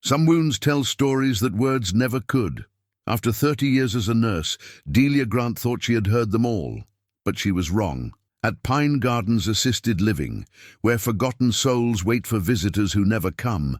Some wounds tell stories that words never could. After 30 years as a nurse, Delia Grant thought she had heard them all. But she was wrong. At Pine Gardens Assisted Living, where forgotten souls wait for visitors who never come,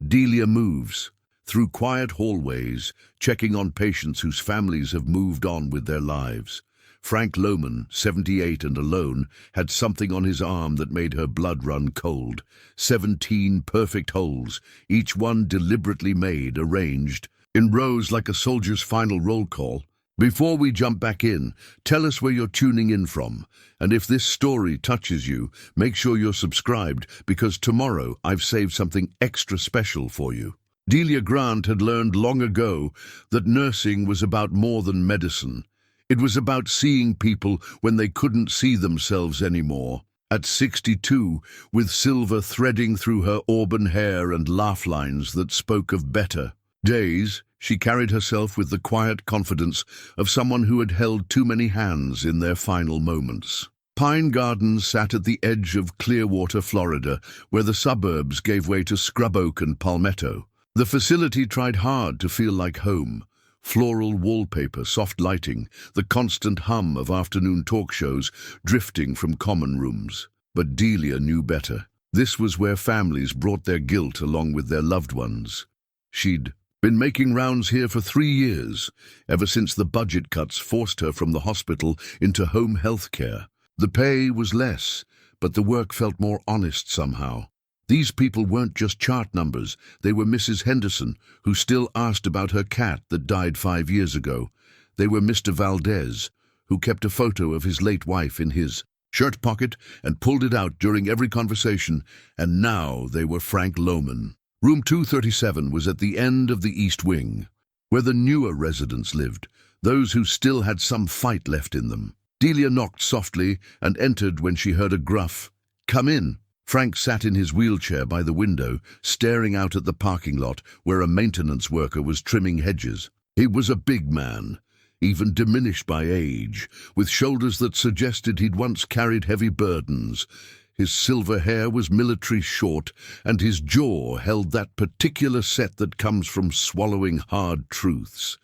Delia moves through quiet hallways, checking on patients whose families have moved on with their lives. Frank Loman, 78 and alone, had something on his arm that made her blood run cold. 17 perfect holes, each one deliberately made, arranged, in rows like a soldier's final roll call. Before we jump back in, tell us where you're tuning in from. And if this story touches you, make sure you're subscribed, because tomorrow I've saved something extra special for you. Delia Grant had learned long ago that nursing was about more than medicine. It was about seeing people when they couldn't see themselves anymore. At 62, with silver threading through her auburn hair and laugh lines that spoke of better days, she carried herself with the quiet confidence of someone who had held too many hands in their final moments. Pine Gardens sat at the edge of Clearwater, Florida, where the suburbs gave way to scrub oak and palmetto. The facility tried hard to feel like home. Floral wallpaper, soft lighting, the constant hum of afternoon talk shows drifting from common rooms. But Delia knew better. This was where families brought their guilt along with their loved ones. She'd been making rounds here for 3 years, ever since the budget cuts forced her from the hospital into home health care. The pay was less, but the work felt more honest somehow. These people weren't just chart numbers. They were Mrs. Henderson, who still asked about her cat that died 5 years ago. They were Mr. Valdez, who kept a photo of his late wife in his shirt pocket and pulled it out during every conversation. And now they were Frank Loman. Room 237 was at the end of the East Wing, where the newer residents lived, those who still had some fight left in them. Delia knocked softly and entered when she heard a gruff, "Come in." Frank sat in his wheelchair by the window, staring out at the parking lot where a maintenance worker was trimming hedges. He was a big man, even diminished by age, with shoulders that suggested he'd once carried heavy burdens. His silver hair was military short, and his jaw held that particular set that comes from swallowing hard truths.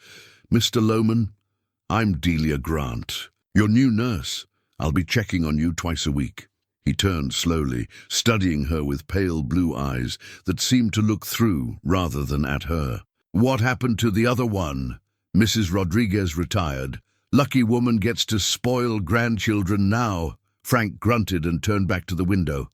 "Mr. Loman, I'm Delia Grant, your new nurse. I'll be checking on you twice a week." He turned slowly, studying her with pale blue eyes that seemed to look through rather than at her. "What happened to the other one?" "Mrs. Rodriguez retired. Lucky woman gets to spoil grandchildren now." Frank grunted and turned back to the window.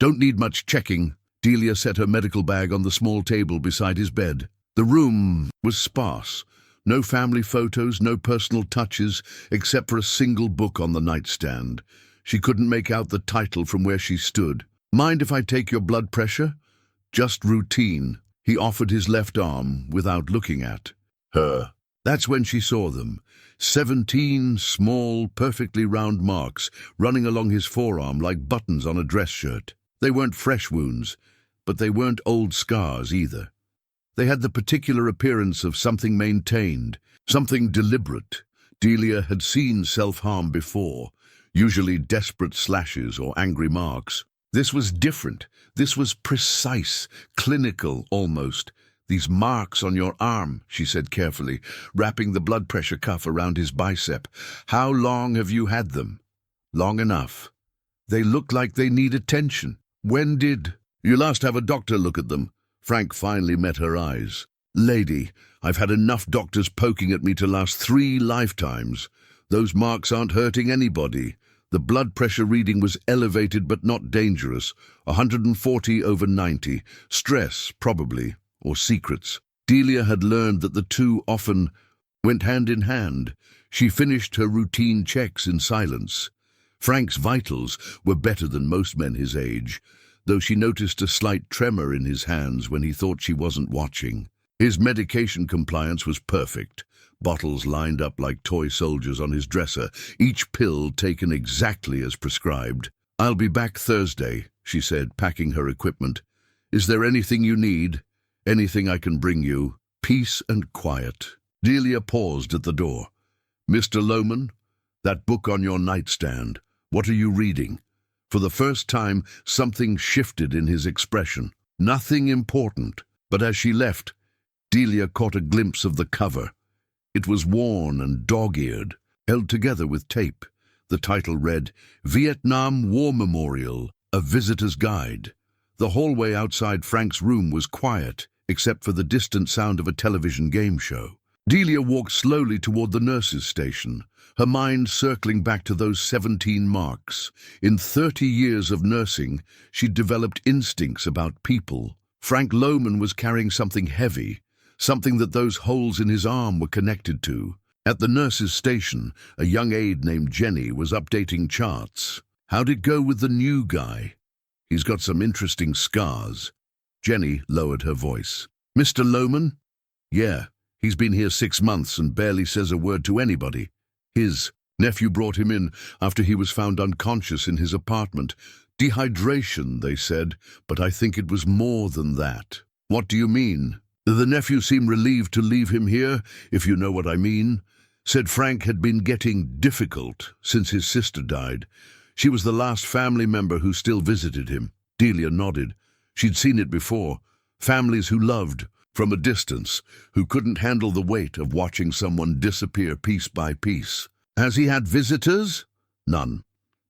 "Don't need much checking." Delia set her medical bag on the small table beside his bed. The room was sparse. No family photos, no personal touches, except for a single book on the nightstand. She couldn't make out the title from where she stood. "Mind if I take your blood pressure?" "Just routine." He offered his left arm without looking at her. That's when she saw them. 17 small, perfectly round marks running along his forearm like buttons on a dress shirt. They weren't fresh wounds, but they weren't old scars either. They had the particular appearance of something maintained, something deliberate. Delia had seen self-harm before, usually desperate slashes or angry marks. This was different. This was precise, clinical almost. "These marks on your arm," she said carefully, wrapping the blood pressure cuff around his bicep. "How long have you had them?" "Long enough. They look like they need attention." "When did you last have a doctor look at them?" Frank finally met her eyes. "Lady, I've had enough doctors poking at me to last 3 lifetimes. Those marks aren't hurting anybody." The blood pressure reading was elevated but not dangerous, 140/90. Stress, probably, or secrets. Delia had learned that the two often went hand in hand. She finished her routine checks in silence. Frank's vitals were better than most men his age, though she noticed a slight tremor in his hands when he thought she wasn't watching. His medication compliance was perfect. Bottles lined up like toy soldiers on his dresser, each pill taken exactly as prescribed. "I'll be back Thursday," she said, packing her equipment. "Is there anything you need? Anything I can bring you?" "Peace and quiet." Delia paused at the door. "Mr. Loman, that book on your nightstand, what are you reading?" For the first time, something shifted in his expression. "Nothing important, But as she left, Delia caught a glimpse of the cover. It was worn and dog-eared, held together with tape. The title read, "Vietnam War Memorial, a Visitor's Guide." The hallway outside Frank's room was quiet, except for the distant sound of a television game show. Delia walked slowly toward the nurse's station, her mind circling back to those 17 marks. In 30 years of nursing, she'd developed instincts about people. Frank Loman was carrying something heavy, something that those holes in his arm were connected to. At the nurse's station, a young aide named Jenny was updating charts. How'd it go with the new guy? He's got some interesting scars. Jenny lowered her voice. Mr. Loman? Yeah, he's been here 6 months and barely says a word to anybody. His nephew brought him in after he was found unconscious in his apartment. Dehydration, they said, but I think it was more than that. What do you mean? The nephew seemed relieved to leave him here, if you know what I mean. Said Frank had been getting difficult since his sister died. She was the last family member who still visited him. Delia nodded. She'd seen it before. Families who loved, from a distance, who couldn't handle the weight of watching someone disappear piece by piece. Has he had visitors? None.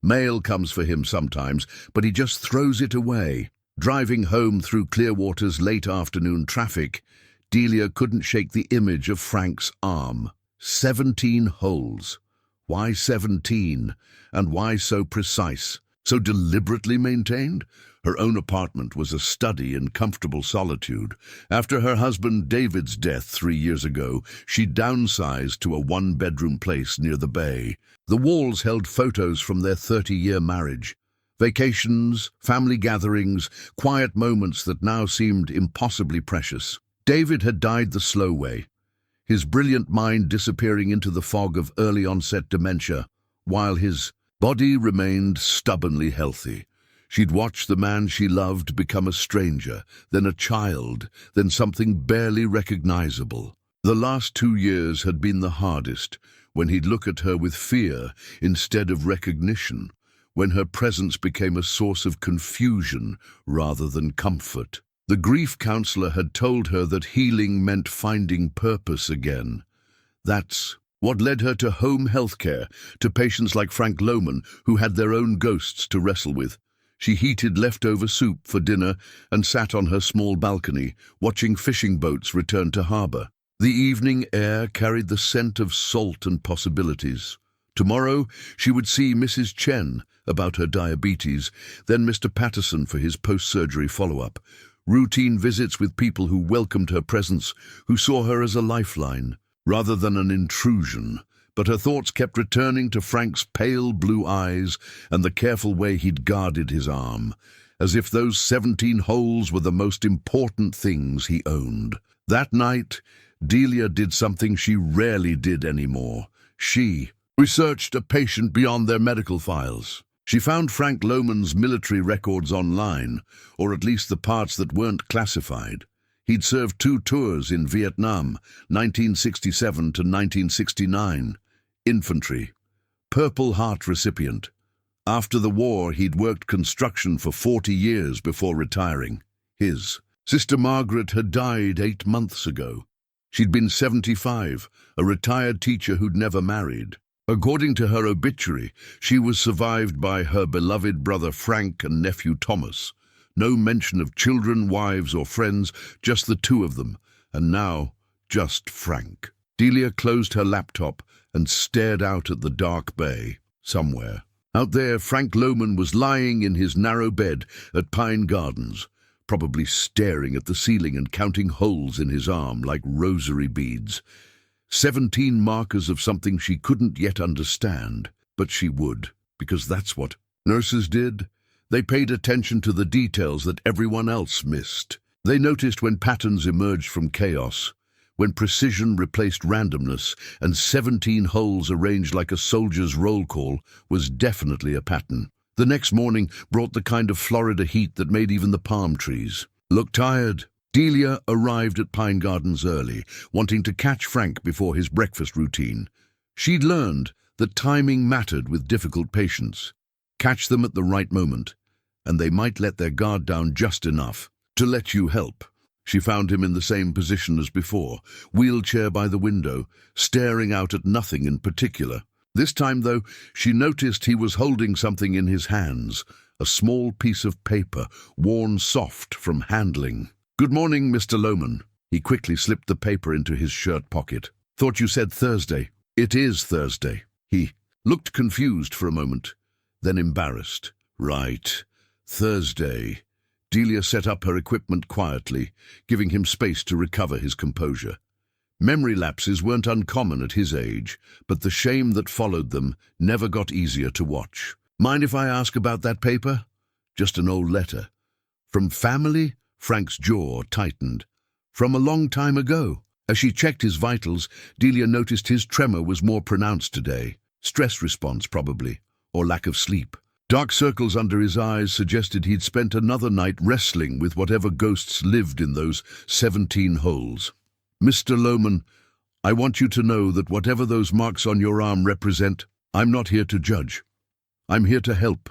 Mail comes for him sometimes, but he just throws it away. Driving home through Clearwater's late afternoon traffic, Delia couldn't shake the image of Frank's arm. 17 holes. Why 17? And why so precise? So deliberately maintained? Her own apartment was a study in comfortable solitude. After her husband David's death 3 years ago, she downsized to a one-bedroom place near the bay. The walls held photos from their 30-year marriage. Vacations, family gatherings, quiet moments that now seemed impossibly precious. David had died the slow way, his brilliant mind disappearing into the fog of early-onset dementia, while his body remained stubbornly healthy. She'd watched the man she loved become a stranger, then a child, then something barely recognizable. The last 2 years had been the hardest, when he'd look at her with fear instead of recognition, when her presence became a source of confusion rather than comfort. The grief counselor had told her that healing meant finding purpose again. That's what led her to home health care, to patients like Frank Loman, who had their own ghosts to wrestle with. She heated leftover soup for dinner and sat on her small balcony, watching fishing boats return to harbor. The evening air carried the scent of salt and possibilities. Tomorrow she would see Mrs. Chen about her diabetes, then Mr. Patterson for his post-surgery follow-up. Routine visits with people who welcomed her presence, who saw her as a lifeline, rather than an intrusion. But her thoughts kept returning to Frank's pale blue eyes and the careful way he'd guarded his arm, as if those 17 holes were the most important things he owned. That night, Delia did something she rarely did anymore. She researched a patient beyond their medical files. She found Frank Loman's military records online, or at least the parts that weren't classified. He'd served 2 tours in Vietnam, 1967 to 1969. Infantry. Purple Heart recipient. After the war, he'd worked construction for 40 years before retiring. His sister Margaret had died 8 months ago. She'd been 75, a retired teacher who'd never married. According to her obituary, she was survived by her beloved brother Frank and nephew Thomas. No mention of children, wives, or friends, just the 2 of them, and now just Frank. Delia closed her laptop and stared out at the dark bay. Somewhere out there, Frank Loman was lying in his narrow bed at Pine Gardens, probably staring at the ceiling and counting holes in his arm like rosary beads. 17 markers of something she couldn't yet understand, but she would, because that's what nurses did. They paid attention to the details that everyone else missed. They noticed when patterns emerged from chaos, when precision replaced randomness, and 17 holes arranged like a soldier's roll call was definitely a pattern. The next morning brought the kind of Florida heat that made even the palm trees look tired. Delia arrived at Pine Gardens early, wanting to catch Frank before his breakfast routine. She'd learned that timing mattered with difficult patients. Catch them at the right moment, and they might let their guard down just enough to let you help. She found him in the same position as before, wheelchair by the window, staring out at nothing in particular. This time, though, she noticed he was holding something in his hands, a small piece of paper, worn soft from handling. "Good morning, Mr. Loman." He quickly slipped the paper into his shirt pocket. "Thought you said Thursday." "It is Thursday." He looked confused for a moment, then embarrassed. "Right, Thursday." Delia set up her equipment quietly, giving him space to recover his composure. Memory lapses weren't uncommon at his age, but the shame that followed them never got easier to watch. "Mind if I ask about that paper?" "Just an old letter." "From family?" Frank's jaw tightened. "From a long time ago." As she checked his vitals, Delia noticed his tremor was more pronounced today. Stress response, probably, or lack of sleep. Dark circles under his eyes suggested he'd spent another night wrestling with whatever ghosts lived in those 17 holes. "Mr. Loman, I want you to know that whatever those marks on your arm represent, I'm not here to judge. I'm here to help."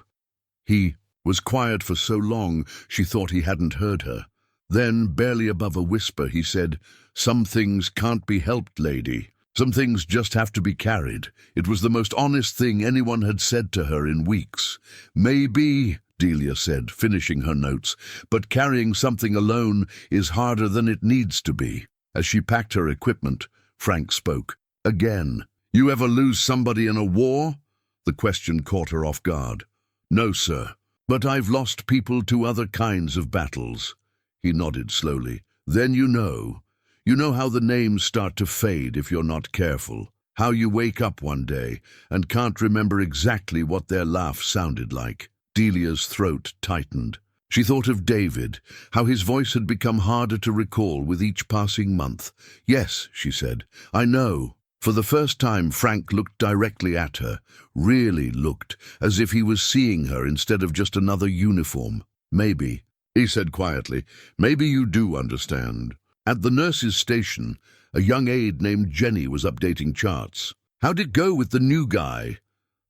He was quiet for so long she thought he hadn't heard her. Then, barely above a whisper, he said, "Some things can't be helped, lady. Some things just have to be carried." It was the most honest thing anyone had said to her in weeks. "Maybe," Delia said, finishing her notes, "but carrying something alone is harder than it needs to be." As she packed her equipment, Frank spoke. "Again, you ever lose somebody in a war?" The question caught her off guard. "No, sir, but I've lost people to other kinds of battles." He nodded slowly. "Then you know. You know how the names start to fade if you're not careful. How you wake up one day and can't remember exactly what their laugh sounded like." Delia's throat tightened. She thought of David, how his voice had become harder to recall with each passing month. "Yes," she said, "I know." For the first time, Frank looked directly at her, really looked, as if he was seeing her instead of just another uniform. "Maybe," he said quietly, "maybe you do understand." At the nurse's station, a young aide named Jenny was updating charts. "How'd it go with the new guy?"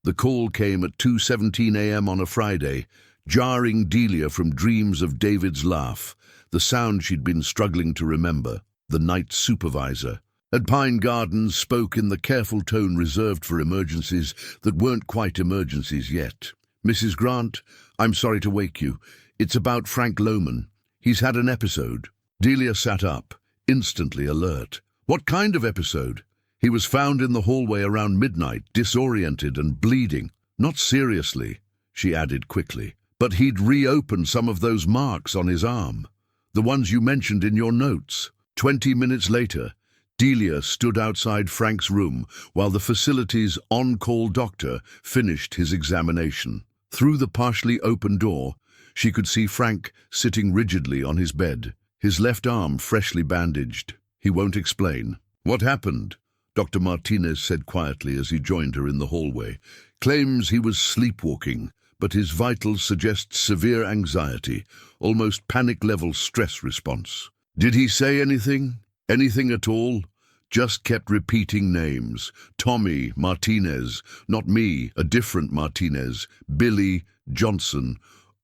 The call came at 2:17 a.m. on a Friday, jarring Delia from dreams of David's laugh, the sound she'd been struggling to remember. The night supervisor at Pine Gardens spoke in the careful tone reserved for emergencies that weren't quite emergencies yet. "Mrs. Grant, I'm sorry to wake you. It's about Frank Loman. He's had an episode." Delia sat up, instantly alert. "What kind of episode?" "He was found in the hallway around midnight, disoriented and bleeding." "Not seriously," she added quickly, "but he'd reopened some of those marks on his arm, the ones you mentioned in your notes." 20 minutes later, Delia stood outside Frank's room while the facility's on-call doctor finished his examination. Through the partially open door, she could see Frank sitting rigidly on his bed, his left arm freshly bandaged. "He won't explain." "What happened?" Dr. Martinez said quietly as he joined her in the hallway. "Claims he was sleepwalking, but his vitals suggest severe anxiety, almost panic-level stress response." "Did he say anything? Anything at all?" "Just kept repeating names. Tommy, Martinez, not me, a different Martinez, Billy, Johnson,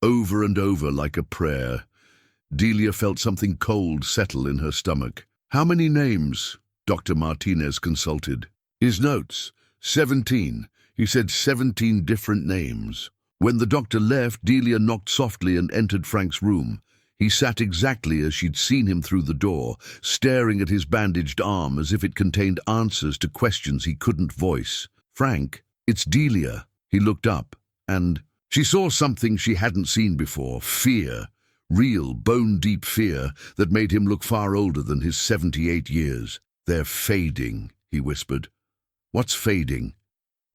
over and over like a prayer." Delia felt something cold settle in her stomach. "How many names?" Dr. Martinez consulted. "His notes, 17. He said 17 different names." When the doctor left, Delia knocked softly and entered Frank's room. He sat exactly as she'd seen him through the door, staring at his bandaged arm as if it contained answers to questions he couldn't voice. "Frank, it's Delia." He looked up, and she saw something she hadn't seen before: fear. Real, bone-deep fear that made him look far older than his 78 years. "They're fading," he whispered. "What's fading?"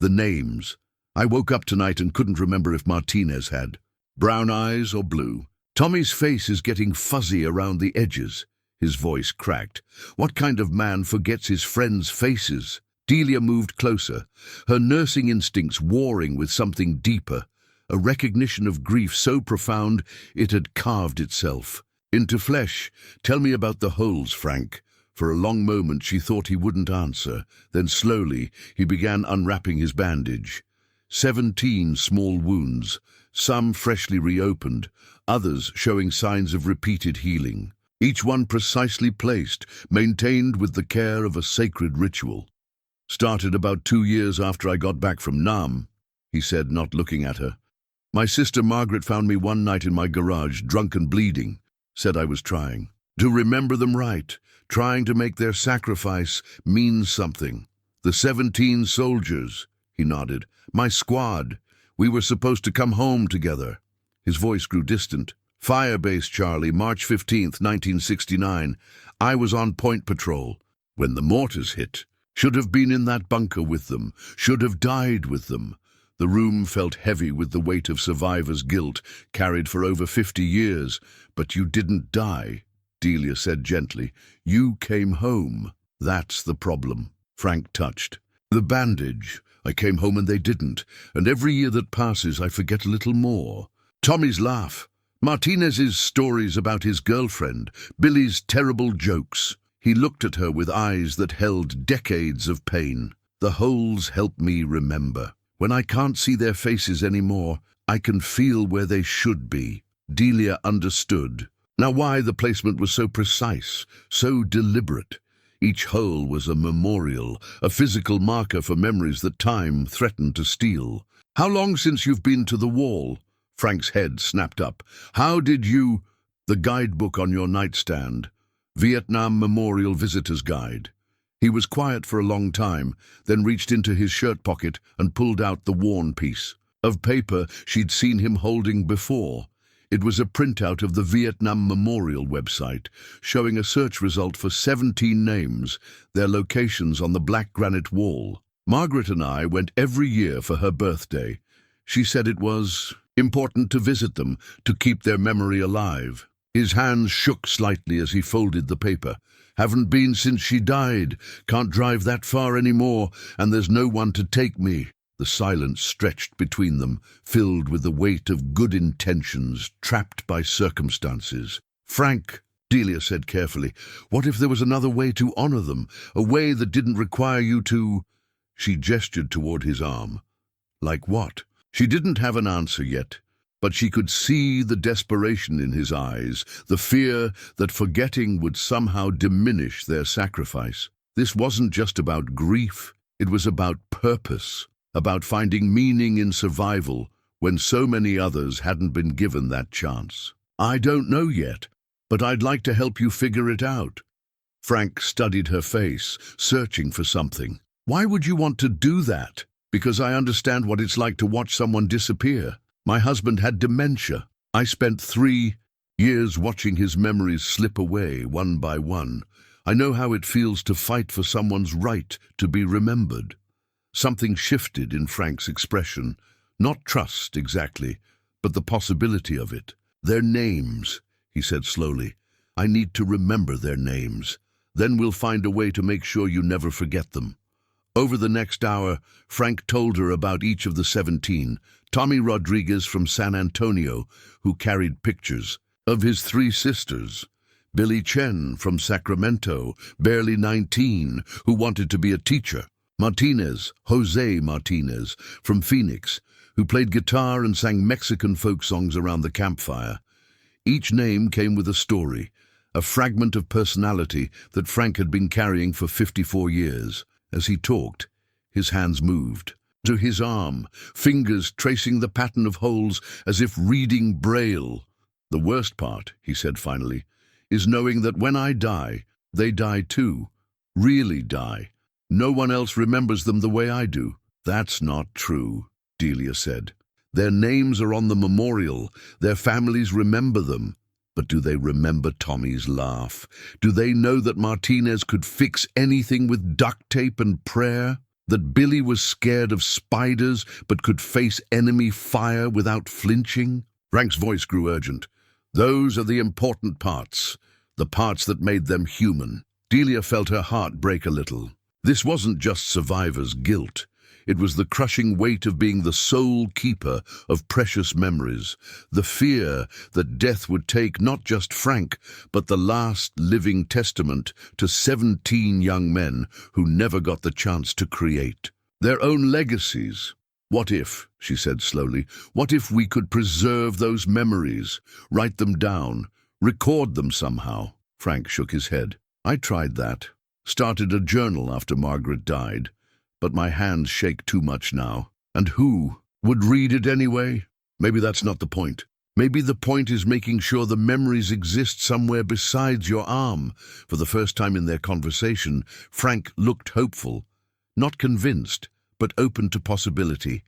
"The names. I woke up tonight and couldn't remember if Martinez had. Brown eyes or blue. Tommy's face is getting fuzzy around the edges." His voice cracked. "What kind of man forgets his friends' faces?" Delia moved closer, her nursing instincts warring with something deeper, a recognition of grief so profound it had carved itself into flesh. "Tell me about the holes, Frank." For a long moment she thought he wouldn't answer. Then slowly he began unwrapping his bandage. 17 small wounds, some freshly reopened, others showing signs of repeated healing. each one precisely placed, maintained with the care of a sacred ritual. "Started about 2 years after I got back from Nam," he said, not looking at her. "My sister Margaret found me one night in my garage, drunk and bleeding. Said I was trying to remember them right, trying to make their sacrifice mean something. The 17 soldiers," he nodded. "My squad. We were supposed to come home together." His voice grew distant. "Firebase, Charlie, March 15th, 1969. I was on point patrol when the mortars hit. Should have been in that bunker with them. Should have died with them." The room felt heavy with the weight of survivors' guilt, carried for over 50 years. "But you didn't die," Delia said gently. "You came home. That's the problem." Frank touched. "The bandage. I came home and they didn't. And every year that passes, I forget a little more." Tommy's laugh. Martinez's stories about his girlfriend. Billy's terrible jokes. He looked at her with eyes that held decades of pain. "The holes help me remember. When I can't see their faces anymore, I can feel where they should be." Delia understood. Now why the placement was so precise, so deliberate. Each hole was a memorial, a physical marker for memories that time threatened to steal. "How long since you've been to the wall?" Frank's head snapped up. "How did you—" The guidebook on your nightstand. Vietnam Memorial Visitor's Guide. He was quiet for a long time, then reached into his shirt pocket and pulled out the worn piece of paper she'd seen him holding before. It was a printout of the Vietnam Memorial website, showing a search result for 17 names, their locations on the black granite wall. "Margaret and I went every year for her birthday. She said it was important to visit them, to keep their memory alive." His hands shook slightly as he folded the paper. "Haven't been since she died. Can't drive that far anymore, and there's no one to take me." The silence stretched between them, filled with the weight of good intentions, trapped by circumstances. "Frank," Delia said carefully, "what if there was another way to honor them, a way that didn't require you to—" She gestured toward his arm. "Like what?" She didn't have an answer yet, but she could see the desperation in his eyes, the fear that forgetting would somehow diminish their sacrifice. This wasn't just about grief, it was about purpose, about finding meaning in survival when so many others hadn't been given that chance. "I don't know yet, but I'd like to help you figure it out." Frank studied her face, searching for something. "Why would you want to do that?" "Because I understand what it's like to watch someone disappear. My husband had dementia. I spent 3 years watching his memories slip away one by one. I know how it feels to fight for someone's right to be remembered." Something shifted in Frank's expression. Not trust, exactly, but the possibility of it. "Their names," he said slowly. "I need to remember their names. Then we'll find a way to make sure you never forget them." Over the next hour, Frank told her about each of the 17. Tommy Rodriguez from San Antonio, who carried pictures of his 3 sisters. Billy Chen from Sacramento, barely 19, who wanted to be a teacher. Jose Martinez, from Phoenix, who played guitar and sang Mexican folk songs around the campfire. Each name came with a story, a fragment of personality that Frank had been carrying for 54 years. As he talked, his hands moved to his arm, fingers tracing the pattern of holes as if reading Braille. "The worst part," he said finally, "is knowing that when I die, they die too. Really die. No one else remembers them the way I do." "That's not true," Delia said. "Their names are on the memorial. Their families remember them. But do they remember Tommy's laugh? Do they know that Martinez could fix anything with duct tape and prayer? That Billy was scared of spiders but could face enemy fire without flinching?" Frank's voice grew urgent. "Those are the important parts, the parts that made them human." Delia felt her heart break a little. This wasn't just survivors' guilt. It was the crushing weight of being the sole keeper of precious memories, the fear that death would take not just Frank, but the last living testament to 17 young men who never got the chance to create their own legacies. "What if," she said slowly, "what if we could preserve those memories, write them down, record them somehow?" Frank shook his head. I tried that. Started a journal after Margaret died. But my hands shake too much now. And who would read it anyway? Maybe that's not the point. Maybe the point is making sure the memories exist somewhere besides your arm. For the first time in their conversation, Frank looked hopeful. Not convinced, but open to possibility.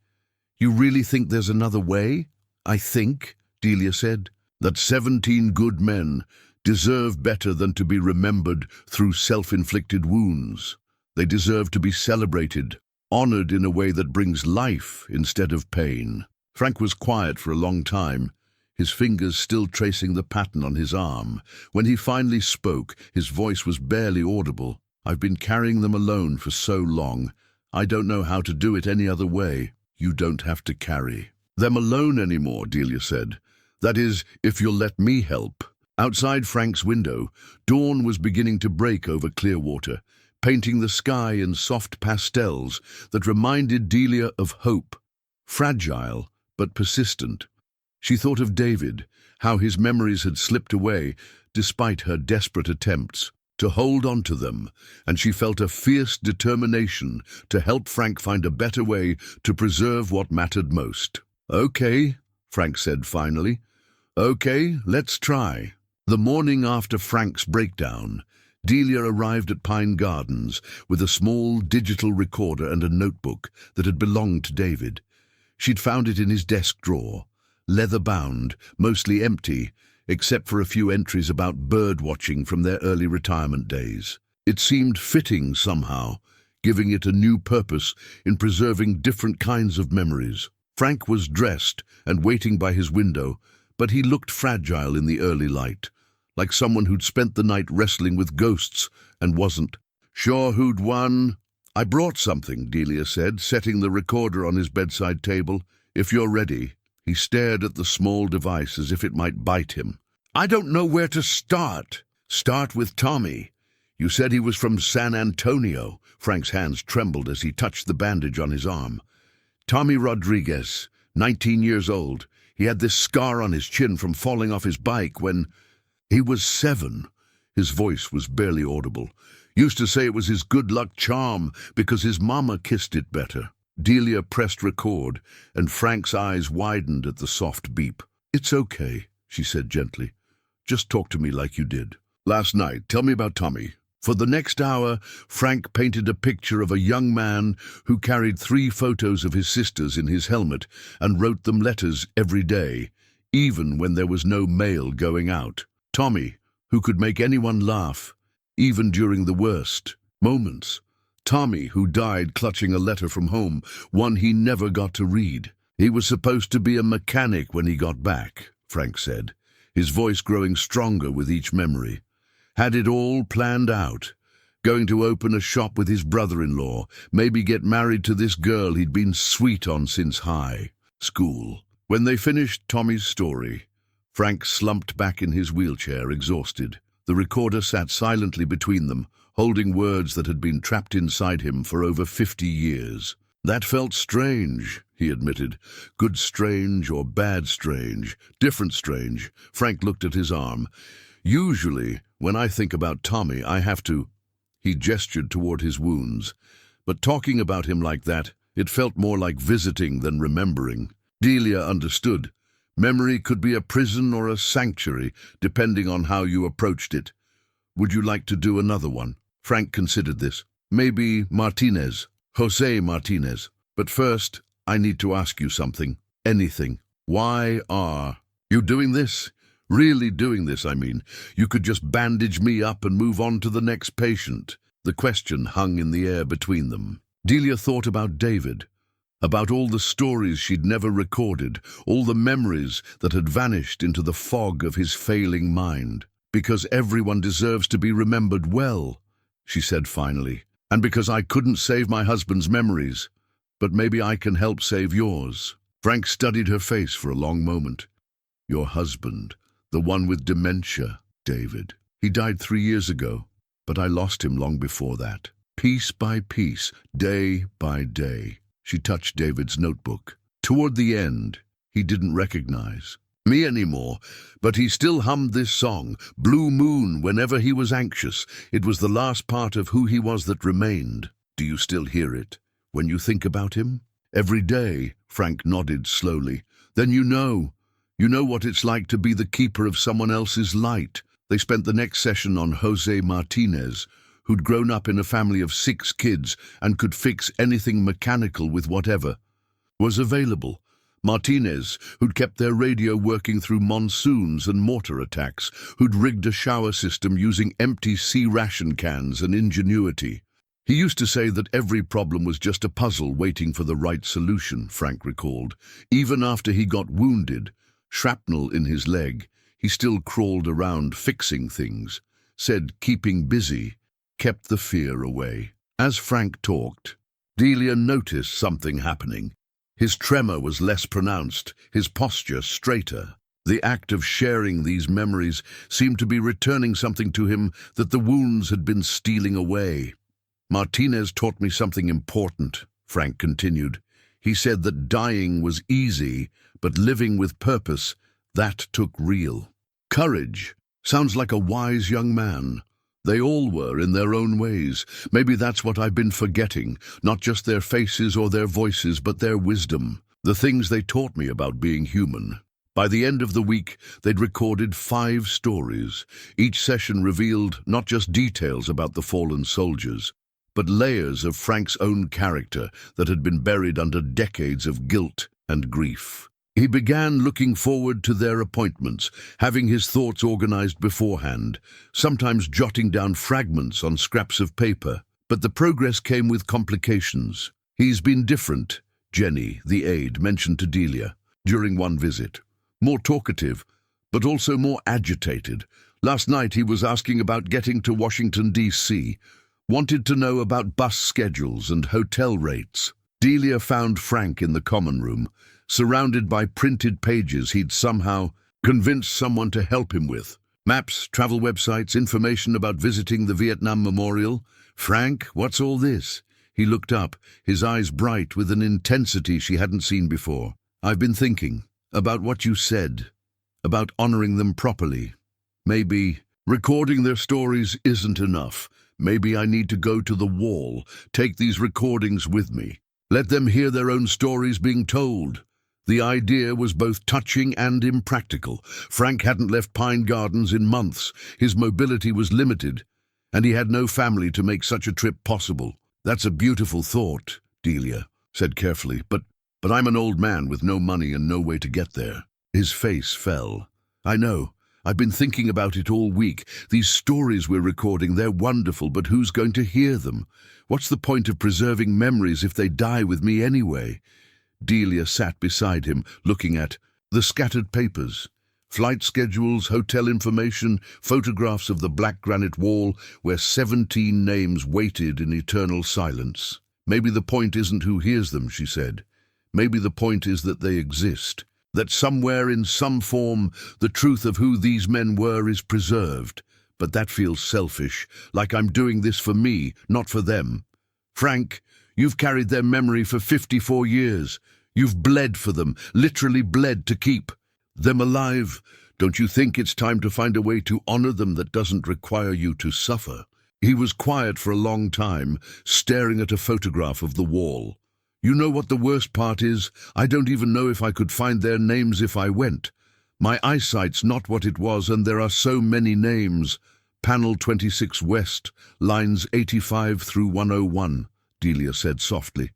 You really think there's another way? I think, Delia said, that 17 good men deserve better than to be remembered through self-inflicted wounds. They deserve to be celebrated, honored in a way that brings life instead of pain. Frank was quiet for a long time, his fingers still tracing the pattern on his arm. When he finally spoke, his voice was barely audible. I've been carrying them alone for so long. I don't know how to do it any other way. You don't have to carry them alone anymore, Delia said. That is, if you'll let me help. Outside Frank's window, dawn was beginning to break over Clearwater, painting the sky in soft pastels that reminded Delia of hope, fragile but persistent. She thought of David, how his memories had slipped away despite her desperate attempts to hold on to them, and she felt a fierce determination to help Frank find a better way to preserve what mattered most. Okay, Frank said finally. Okay, let's try. The morning after Frank's breakdown, Delia arrived at Pine Gardens with a small digital recorder and a notebook that had belonged to David. She'd found it in his desk drawer, leather-bound, mostly empty, except for a few entries about bird-watching from their early retirement days. It seemed fitting somehow, giving it a new purpose in preserving different kinds of memories. Frank was dressed and waiting by his window, but he looked fragile in the early light, like someone who'd spent the night wrestling with ghosts and wasn't sure who'd won. I brought something, Delia said, setting the recorder on his bedside table. If you're ready. He stared at the small device as if it might bite him. I don't know where to start. Start with Tommy. You said he was from San Antonio. Frank's hands trembled as he touched the bandage on his arm. Tommy Rodriguez, 19 years old. He had this scar on his chin from falling off his bike when he was 7. His voice was barely audible. Used to say it was his good luck charm because his mama kissed it better. Delia pressed record, and Frank's eyes widened at the soft beep. It's okay, she said gently. Just talk to me like you did last night. Tell me about Tommy. For the next hour, Frank painted a picture of a young man who carried 3 photos of his sisters in his helmet and wrote them letters every day, even when there was no mail going out. Tommy, who could make anyone laugh, even during the worst moments. Tommy, who died clutching a letter from home, one he never got to read. He was supposed to be a mechanic when he got back, Frank said, his voice growing stronger with each memory. Had it all planned out. Going to open a shop with his brother-in-law, maybe get married to this girl he'd been sweet on since high school. When they finished Tommy's story, Frank slumped back in his wheelchair, exhausted. The recorder sat silently between them, holding words that had been trapped inside him for over 50 years. That felt strange, he admitted. Good strange or bad strange, different strange. Frank looked at his arm. Usually, when I think about Tommy, I have to... He gestured toward his wounds. But talking about him like that, it felt more like visiting than remembering. Delia understood. Memory could be a prison or a sanctuary, depending on how you approached it. Would you like to do another one? Frank considered this. Maybe Martinez, Jose Martinez. But first, I need to ask you something. Anything. Why are you doing this? Really doing this, I mean. You could just bandage me up and move on to the next patient. The question hung in the air between them. Delia thought about David, about all the stories she'd never recorded, all the memories that had vanished into the fog of his failing mind. Because everyone deserves to be remembered well, she said finally, and because I couldn't save my husband's memories, but maybe I can help save yours. Frank studied her face for a long moment. Your husband, the one with dementia, David. He died 3 years ago, but I lost him long before that. Piece by piece, day by day. She touched David's notebook. Toward the end, he didn't recognize. me anymore, but he still hummed this song, Blue Moon, whenever he was anxious. It was the last part of who he was that remained. Do you still hear it when you think about him? Every day, Frank nodded slowly. Then you know what it's like to be the keeper of someone else's light. They spent the next session on Jose Martinez, who'd grown up in a family of 6 kids and could fix anything mechanical with whatever was available. Martinez, who'd kept their radio working through monsoons and mortar attacks, who'd rigged a shower system using empty C-ration cans and ingenuity. He used to say that every problem was just a puzzle waiting for the right solution, Frank recalled. Even after he got wounded, shrapnel in his leg, he still crawled around fixing things, said keeping busy kept the fear away. As Frank talked, Delia noticed something happening. His tremor was less pronounced, his posture straighter. The act of sharing these memories seemed to be returning something to him that the wounds had been stealing away. Martinez taught me something important, Frank continued. He said that dying was easy, but living with purpose, that took real courage. Sounds like a wise young man. They all were in their own ways. Maybe that's what I've been forgetting, not just their faces or their voices, but their wisdom, the things they taught me about being human. By the end of the week, they'd recorded 5 stories. Each session revealed not just details about the fallen soldiers, but layers of Frank's own character that had been buried under decades of guilt and grief. He began looking forward to their appointments, having his thoughts organized beforehand, sometimes jotting down fragments on scraps of paper. But the progress came with complications. He's been different, Jenny, the aide, mentioned to Delia during one visit. More talkative, but also more agitated. Last night he was asking about getting to Washington, D.C., wanted to know about bus schedules and hotel rates. Delia found Frank in the common room, surrounded by printed pages he'd somehow convinced someone to help him with. Maps, travel websites, information about visiting the Vietnam Memorial. Frank, what's all this? He looked up, his eyes bright with an intensity she hadn't seen before. I've been thinking about what you said, about honoring them properly. Maybe recording their stories isn't enough. Maybe I need to go to the wall, take these recordings with me. Let them hear their own stories being told. The idea was both touching and impractical. Frank hadn't left Pine Gardens in months. His mobility was limited, and he had no family to make such a trip possible. That's a beautiful thought, Delia said carefully, but I'm an old man with no money and no way to get there. His face fell. I know. I've been thinking about it all week. These stories we're recording, they're wonderful, but who's going to hear them? What's the point of preserving memories if they die with me anyway? Delia sat beside him, looking at the scattered papers. Flight schedules, hotel information, photographs of the black granite wall where 17 names waited in eternal silence. Maybe the point isn't who hears them, she said. Maybe the point is that they exist. That somewhere in some form the truth of who these men were is preserved. But that feels selfish, like I'm doing this for me, not for them. Frank, you've carried their memory for 54 years. You've bled for them, literally bled to keep them alive. Don't you think it's time to find a way to honor them that doesn't require you to suffer? He was quiet for a long time, staring at a photograph of the wall. You know what the worst part is? I don't even know if I could find their names if I went. My eyesight's not what it was, and there are so many names. Panel 26 West, lines 85 through 101, Delia said softly.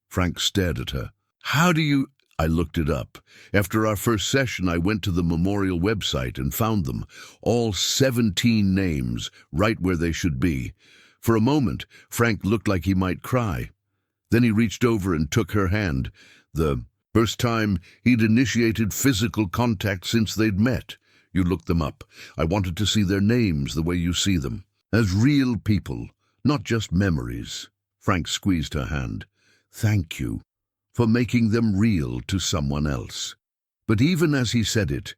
Frank stared at her. How do you... I looked it up. After our first session, I went to the memorial website and found them. All 17 names, right where they should be. For a moment, Frank looked like he might cry. Then he reached over and took her hand. The first time he'd initiated physical contact since they'd met. You looked them up. I wanted to see their names the way you see them. As real people, not just memories. Frank squeezed her hand. Thank you for making them real to someone else. But even as he said it,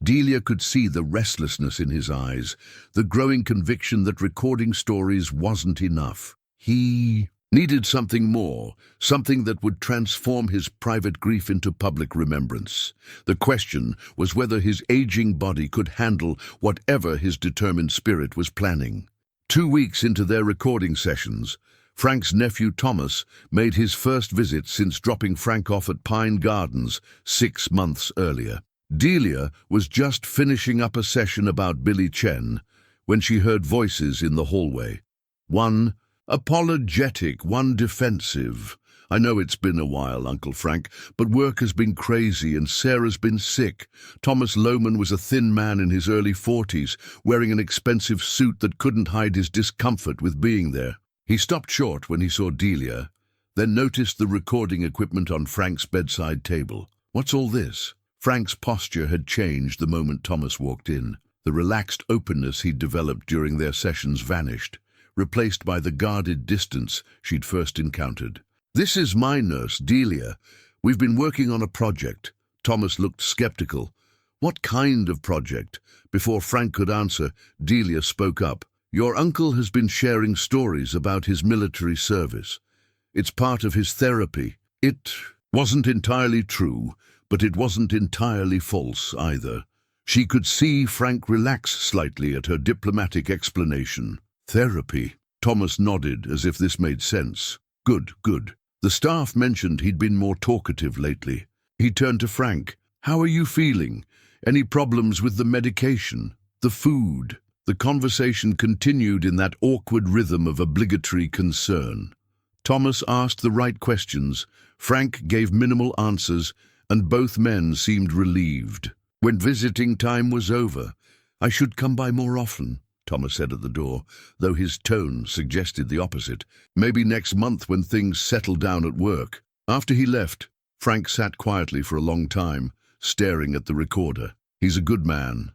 Delia could see the restlessness in his eyes, the growing conviction that recording stories wasn't enough. He Needed something more, something that would transform his private grief into public remembrance. The question was whether his aging body could handle whatever his determined spirit was planning. 2 weeks into their recording sessions, Frank's nephew Thomas made his first visit since dropping Frank off at Pine Gardens 6 months earlier. Delia was just finishing up a session about Billy Chen when she heard voices in the hallway. One apologetic, one defensive. "I know it's been a while, Uncle Frank, but work has been crazy and Sarah's been sick." Thomas Loman was a thin man in his early 40s, wearing an expensive suit that couldn't hide his discomfort with being there. He stopped short when he saw Delia, then noticed the recording equipment on Frank's bedside table. "What's all this?" Frank's posture had changed the moment Thomas walked in. The relaxed openness he'd developed during their sessions vanished, replaced by the guarded distance she'd first encountered. "This is my nurse, Delia. We've been working on a project." Thomas looked skeptical. "What kind of project?" Before Frank could answer, Delia spoke up. "Your uncle has been sharing stories about his military service. It's part of his therapy." It wasn't entirely true, but it wasn't entirely false either. She could see Frank relax slightly at her diplomatic explanation. "Therapy?" Thomas nodded as if this made sense. Good. The staff mentioned he'd been more talkative lately. He turned to Frank. "How are you feeling? Any problems with the medication? The food?" The conversation continued in that awkward rhythm of obligatory concern. Thomas asked the right questions, Frank gave minimal answers, and both men seemed relieved. When visiting time was over, "I should come by more often," Thomas said at the door, though his tone suggested the opposite. "Maybe next month when things settle down at work." After he left, Frank sat quietly for a long time, staring at the recorder. "He's a good man,"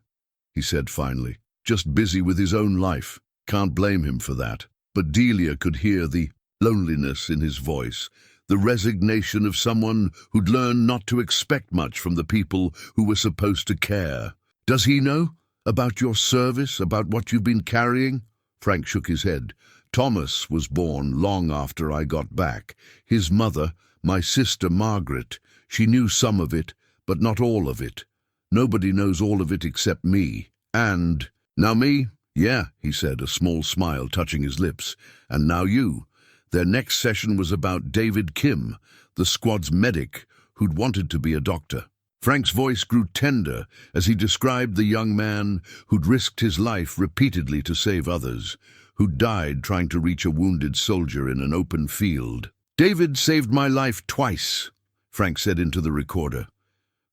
he said finally. "Just busy with his own life. Can't blame him for that." But Delia could hear the loneliness in his voice, the resignation of someone who'd learned not to expect much from the people who were supposed to care. "Does he know about your service, about what you've been carrying?" Frank shook his head. "Thomas was born long after I got back. His mother, my sister Margaret, she knew some of it, but not all of it. Nobody knows all of it except me. And now me? Yeah," he said, a small smile touching his lips. "And now you." Their next session was about David Kim, the squad's medic, who'd wanted to be a doctor. Frank's voice grew tender as he described the young man who'd risked his life repeatedly to save others, who'd died trying to reach a wounded soldier in an open field. "David saved my life twice," Frank said into the recorder.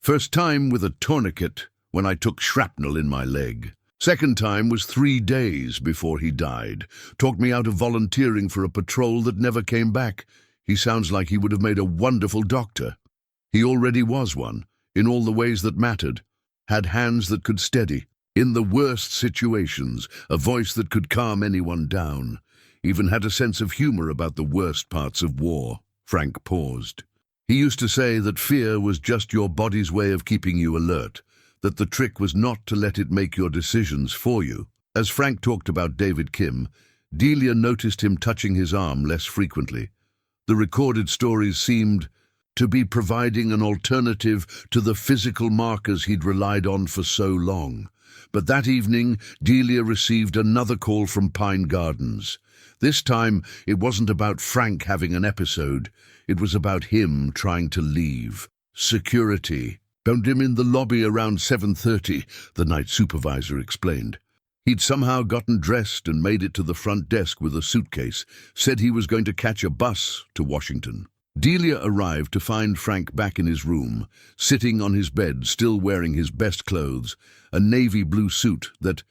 "First time with a tourniquet when I took shrapnel in my leg. Second time was 3 days before he died. Talked me out of volunteering for a patrol that never came back. He sounds like he would have made a wonderful doctor. He already was one, in all the ways that mattered. Had hands that could steady. In the worst situations, a voice that could calm anyone down. Even had a sense of humor about the worst parts of war." Frank paused. "He used to say that fear was just your body's way of keeping you alert, that the trick was not to let it make your decisions for you." As Frank talked about David Kim, Delia noticed him touching his arm less frequently. The recorded stories seemed to be providing an alternative to the physical markers he'd relied on for so long. But that evening, Delia received another call from Pine Gardens. This time, it wasn't about Frank having an episode. It was about him trying to leave. Security found him in the lobby around 7:30, the night supervisor explained. He'd somehow gotten dressed and made it to the front desk with a suitcase, said he was going to catch a bus to Washington. Delia arrived to find Frank back in his room, sitting on his bed, still wearing his best clothes, a navy blue suit that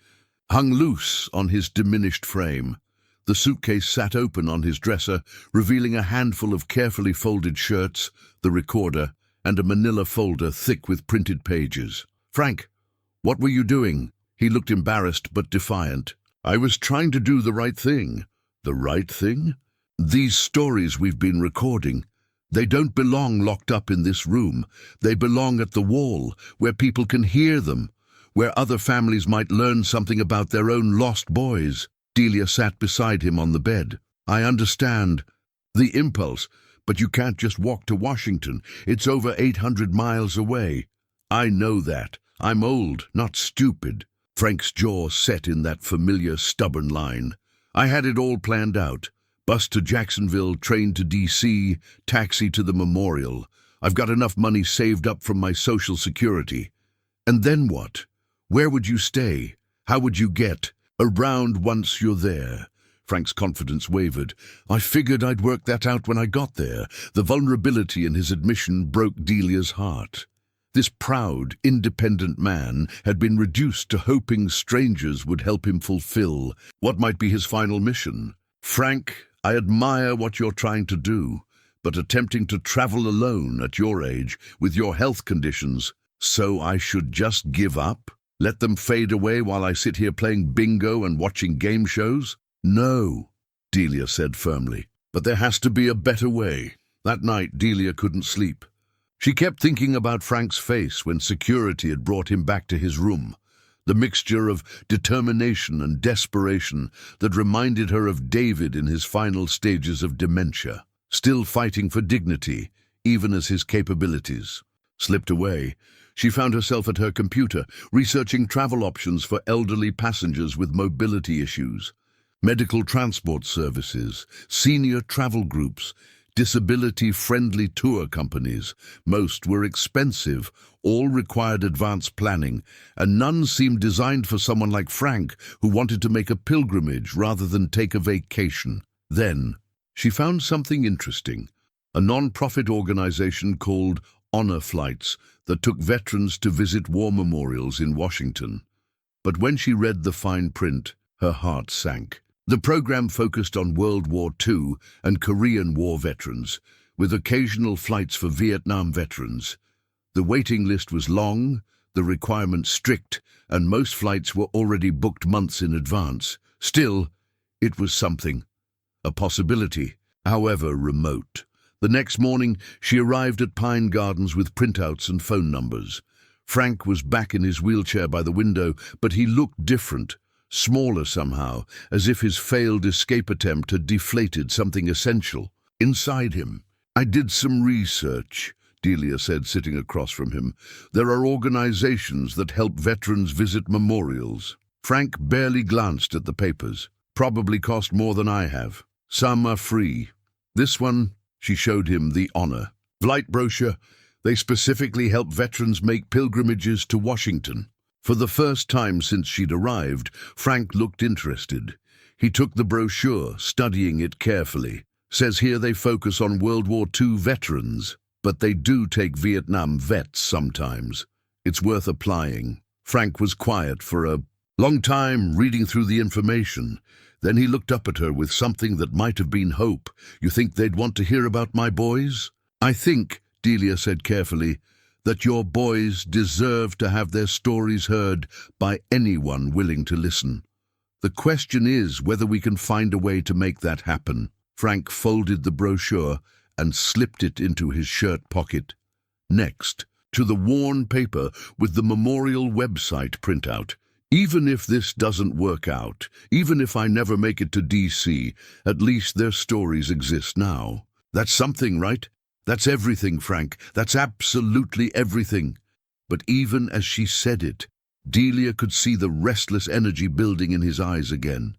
hung loose on his diminished frame. The suitcase sat open on his dresser, revealing a handful of carefully folded shirts, the recorder, and a manila folder thick with printed pages. "Frank, what were you doing?" He looked embarrassed but defiant. "I was trying to do the right thing." "The right thing?" "These stories we've been recording, they don't belong locked up in this room. They belong at the wall, where people can hear them, where other families might learn something about their own lost boys." Delia sat beside him on the bed. "I understand. The impulse, but you can't just walk to Washington. It's over 800 miles away. I know that. I'm old, not stupid. Frank's jaw set in that familiar, stubborn line. I had it all planned out. Bus to Jacksonville, train to D.C., taxi to the memorial. I've got enough money saved up from my Social Security. And then what? Where would you stay? How would you get around once you're there? Frank's confidence wavered. I figured I'd work that out when I got there. The vulnerability in his admission broke Delia's heart. This proud, independent man had been reduced to hoping strangers would help him fulfill what might be his final mission. Frank, I admire what you're trying to do, but attempting to travel alone at your age with your health conditions, so I should just give up? Let them fade away while I sit here playing bingo and watching game shows? No, Delia said firmly, but there has to be a better way. That night, Delia couldn't sleep. She kept thinking about Frank's face when security had brought him back to his room, the mixture of determination and desperation that reminded her of David in his final stages of dementia, still fighting for dignity, even as his capabilities slipped away. She found herself at her computer, researching travel options for elderly passengers with mobility issues. Medical transport services, senior travel groups, disability-friendly tour companies. Most were expensive, all required advanced planning, and none seemed designed for someone like Frank, who wanted to make a pilgrimage rather than take a vacation. Then, she found something interesting, a non-profit organization called Honor Flights that took veterans to visit war memorials in Washington. But when she read the fine print, her heart sank. The program focused on World War II and Korean War veterans, with occasional flights for Vietnam veterans. The waiting list was long, the requirements strict, and most flights were already booked months in advance. Still, it was something, a possibility, however remote. The next morning, she arrived at Pine Gardens with printouts and phone numbers. Frank was back in his wheelchair by the window, but he looked different. Smaller somehow, as if his failed escape attempt had deflated something essential inside him. I did some research, Delia said, sitting across from him. There are organizations that help veterans visit memorials. Frank barely glanced at the papers. Probably cost more than I have. Some are free. This one, she showed him the Honor Flight brochure. They specifically help veterans make pilgrimages to Washington. For the first time since she'd arrived, Frank looked interested. He took the brochure, studying it carefully. Says here they focus on World War II veterans, but they do take Vietnam vets sometimes. It's worth applying. Frank was quiet for a long time, reading through the information. Then he looked up at her with something that might have been hope. You think they'd want to hear about my boys? I think, Delia said carefully, that your boys deserve to have their stories heard by anyone willing to listen. The question is whether we can find a way to make that happen. Frank folded the brochure and slipped it into his shirt pocket. Next, to the worn paper with the memorial website printout. Even if this doesn't work out, even if I never make it to D.C., at least their stories exist now. That's something, right? That's everything, Frank. That's absolutely everything. But even as she said it, Delia could see the restless energy building in his eyes again.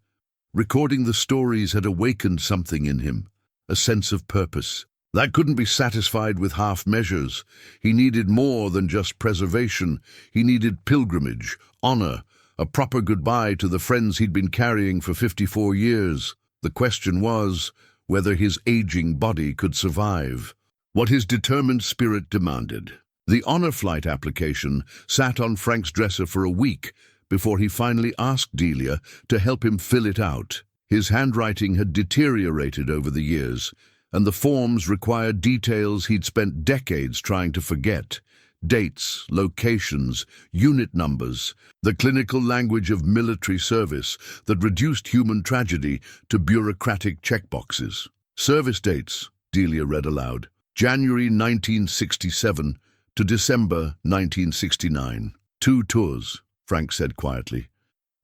Recording the stories had awakened something in him, a sense of purpose. That couldn't be satisfied with half measures. He needed more than just preservation. He needed pilgrimage, honor, a proper goodbye to the friends he'd been carrying for 54 years. The question was whether his aging body could survive what his determined spirit demanded. The Honor Flight application sat on Frank's dresser for a week before he finally asked Delia to help him fill it out. His handwriting had deteriorated over the years, and the forms required details he'd spent decades trying to forget. Dates, locations, unit numbers, the clinical language of military service that reduced human tragedy to bureaucratic checkboxes. Service dates, Delia read aloud. January 1967 to December 1969. 2 tours, Frank said quietly.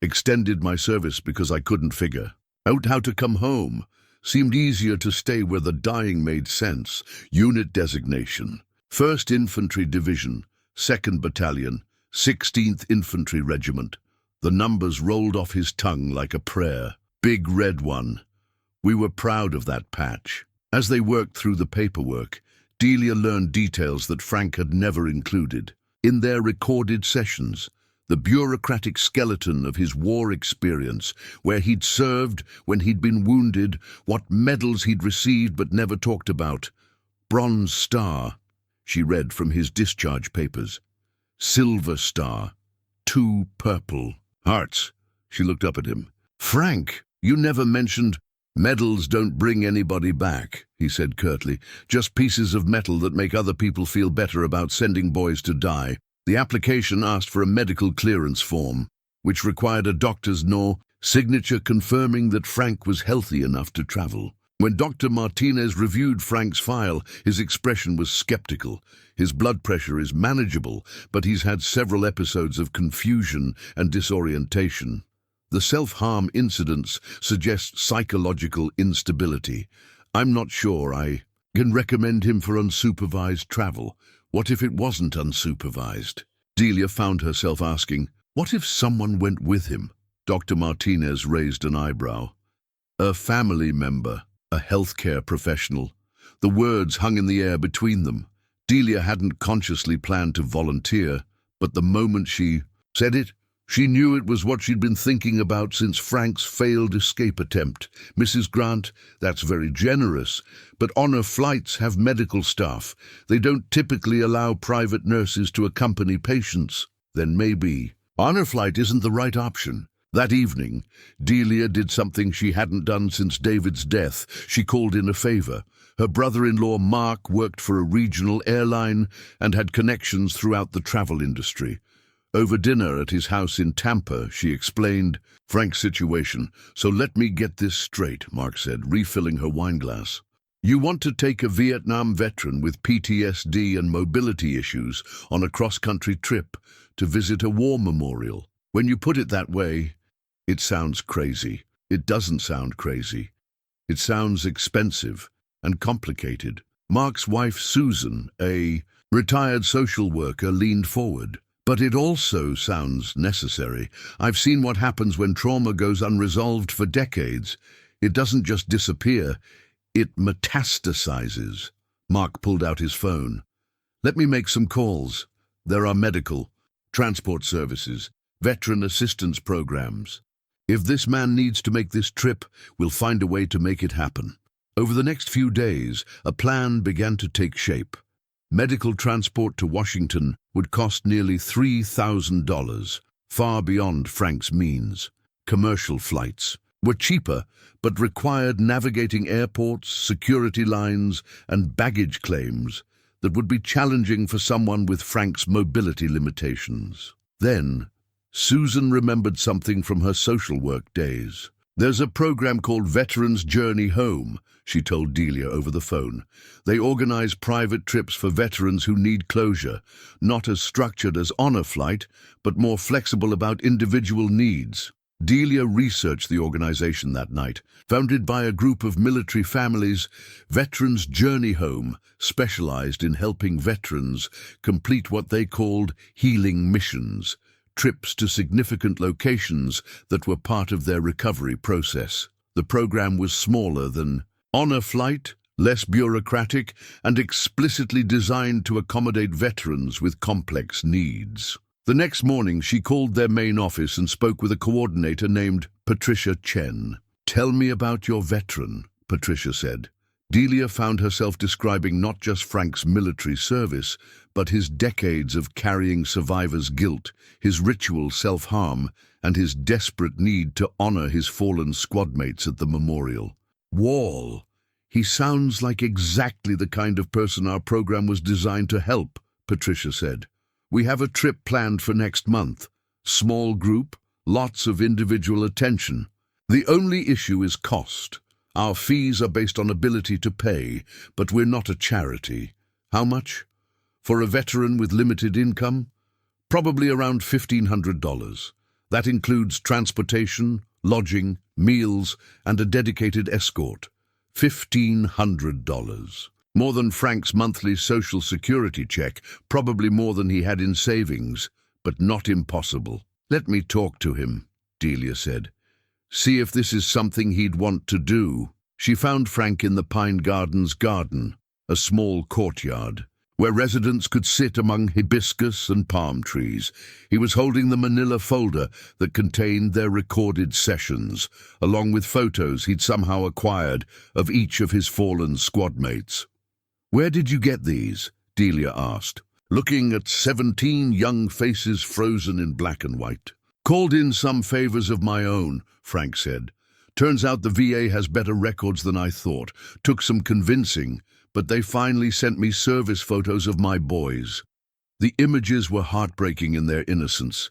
Extended my service because I couldn't figure out how to come home. Seemed easier to stay where the dying made sense. Unit designation: 1st Infantry Division, 2nd Battalion, 16th Infantry Regiment. The numbers rolled off his tongue like a prayer. Big Red One. We were proud of that patch. As they worked through the paperwork, Delia learned details that Frank had never included. In their recorded sessions, the bureaucratic skeleton of his war experience, where he'd served, when he'd been wounded, what medals he'd received but never talked about. Bronze Star, she read from his discharge papers. Silver Star. 2 purple hearts. She looked up at him. Frank, you never mentioned— Medals don't bring anybody back, he said curtly. Just pieces of metal that make other people feel better about sending boys to die. The application asked for a medical clearance form, which required a doctor's signature confirming that Frank was healthy enough to travel. When Dr. Martinez reviewed Frank's file, his expression was skeptical. His blood pressure is manageable, but he's had several episodes of confusion and disorientation. The self-harm incidents suggest psychological instability. I'm not sure I can recommend him for unsupervised travel. What if it wasn't unsupervised? Delia found herself asking, what if someone went with him? Dr. Martinez raised an eyebrow. A family member, a healthcare professional. The words hung in the air between them. Delia hadn't consciously planned to volunteer, but the moment she said it, she knew it was what she'd been thinking about since Frank's failed escape attempt. Mrs. Grant, that's very generous, but honor flights have medical staff. They don't typically allow private nurses to accompany patients. Then maybe honor flight isn't the right option. That evening, Delia did something she hadn't done since David's death. She called in a favor. Her brother-in-law Mark worked for a regional airline and had connections throughout the travel industry. Over dinner at his house in Tampa, she explained Frank's situation. So let me get this straight, Mark said, refilling her wineglass. You want to take a Vietnam veteran with PTSD and mobility issues on a cross-country trip to visit a war memorial. When you put it that way, it sounds crazy. It doesn't sound crazy. It sounds expensive and complicated. Mark's wife, Susan, a retired social worker, leaned forward. But it also sounds necessary. I've seen what happens when trauma goes unresolved for decades. It doesn't just disappear, it metastasizes. Mark pulled out his phone. Let me make some calls. There are medical, transport services, veteran assistance programs. If this man needs to make this trip, we'll find a way to make it happen. Over the next few days, a plan began to take shape. Medical transport to Washington would cost nearly $3,000, far beyond Frank's means. Commercial flights were cheaper, but required navigating airports, security lines, and baggage claims that would be challenging for someone with Frank's mobility limitations. Then, Susan remembered something from her social work days. There's a program called Veterans Journey Home, she told Delia over the phone. They organize private trips for veterans who need closure, not as structured as Honor Flight, but more flexible about individual needs. Delia researched the organization that night. Founded by a group of military families, Veterans Journey Home specialized in helping veterans complete what they called healing missions, trips to significant locations that were part of their recovery process. The program was smaller than Honor Flight, less bureaucratic, and explicitly designed to accommodate veterans with complex needs. The next morning, she called their main office and spoke with a coordinator named Patricia Chen. Tell me about your veteran, Patricia said. Delia found herself describing not just Frank's military service, but his decades of carrying survivor's guilt, his ritual self-harm, and his desperate need to honor his fallen squadmates at the memorial. Wall. He sounds like exactly the kind of person our program was designed to help, Patricia said. We have a trip planned for next month. Small group, lots of individual attention. The only issue is cost. Our fees are based on ability to pay, but we're not a charity. How much? For a veteran with limited income? Probably around $1,500. That includes transportation, lodging, meals, and a dedicated escort. $1,500. More than Frank's monthly Social Security check, probably more than he had in savings, but not impossible. "Let me talk to him," Delia said. "See if this is something he'd want to do." She found Frank in the Pine Gardens garden, a small courtyard, where residents could sit among hibiscus and palm trees. He was holding the manila folder that contained their recorded sessions, along with photos he'd somehow acquired of each of his fallen squad mates. "Where did you get these?" Delia asked, looking at 17 young faces frozen in black and white. "Called in some favors of my own," Frank said. "Turns out the VA has better records than I thought. Took some convincing, but they finally sent me service photos of my boys." The images were heartbreaking in their innocence.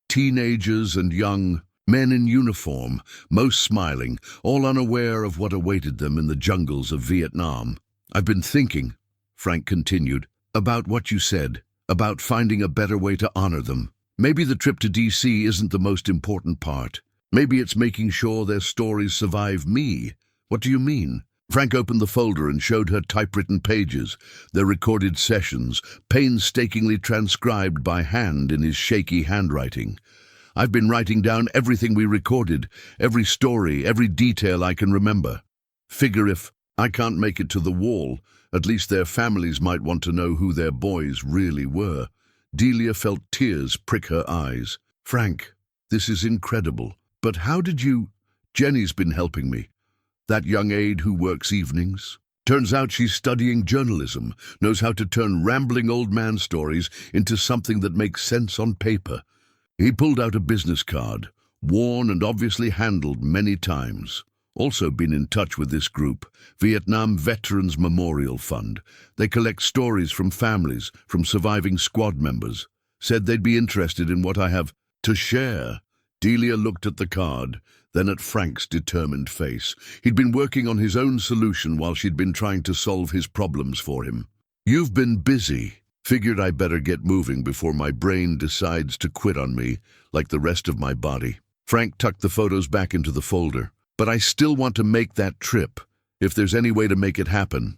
Teenagers and young men in uniform, most smiling, all unaware of what awaited them in the jungles of Vietnam. "I've been thinking," Frank continued, "about what you said, about finding a better way to honor them. Maybe the trip to DC isn't the most important part. Maybe it's making sure their stories survive me." "What do you mean?" Frank opened the folder and showed her typewritten pages, their recorded sessions, painstakingly transcribed by hand in his shaky handwriting. "I've been writing down everything we recorded, every story, every detail I can remember. Figure if I can't make it to the wall, at least their families might want to know who their boys really were." Delia felt tears prick her eyes. "Frank, this is incredible. But how did you—" "Jenny's been helping me. That young aide who works evenings. Turns out she's studying journalism, knows how to turn rambling old man stories into something that makes sense on paper." He pulled out a business card, worn and obviously handled many times. "Also been in touch with this group, Vietnam Veterans Memorial Fund. They collect stories from families, from surviving squad members. Said they'd be interested in what I have to share." Delia looked at the card, then at Frank's determined face. He'd been working on his own solution while she'd been trying to solve his problems for him. "You've been busy. Figured I better get moving before my brain decides to quit on me, like the rest of my body." Frank tucked the photos back into the folder. "But I still want to make that trip, if there's any way to make it happen.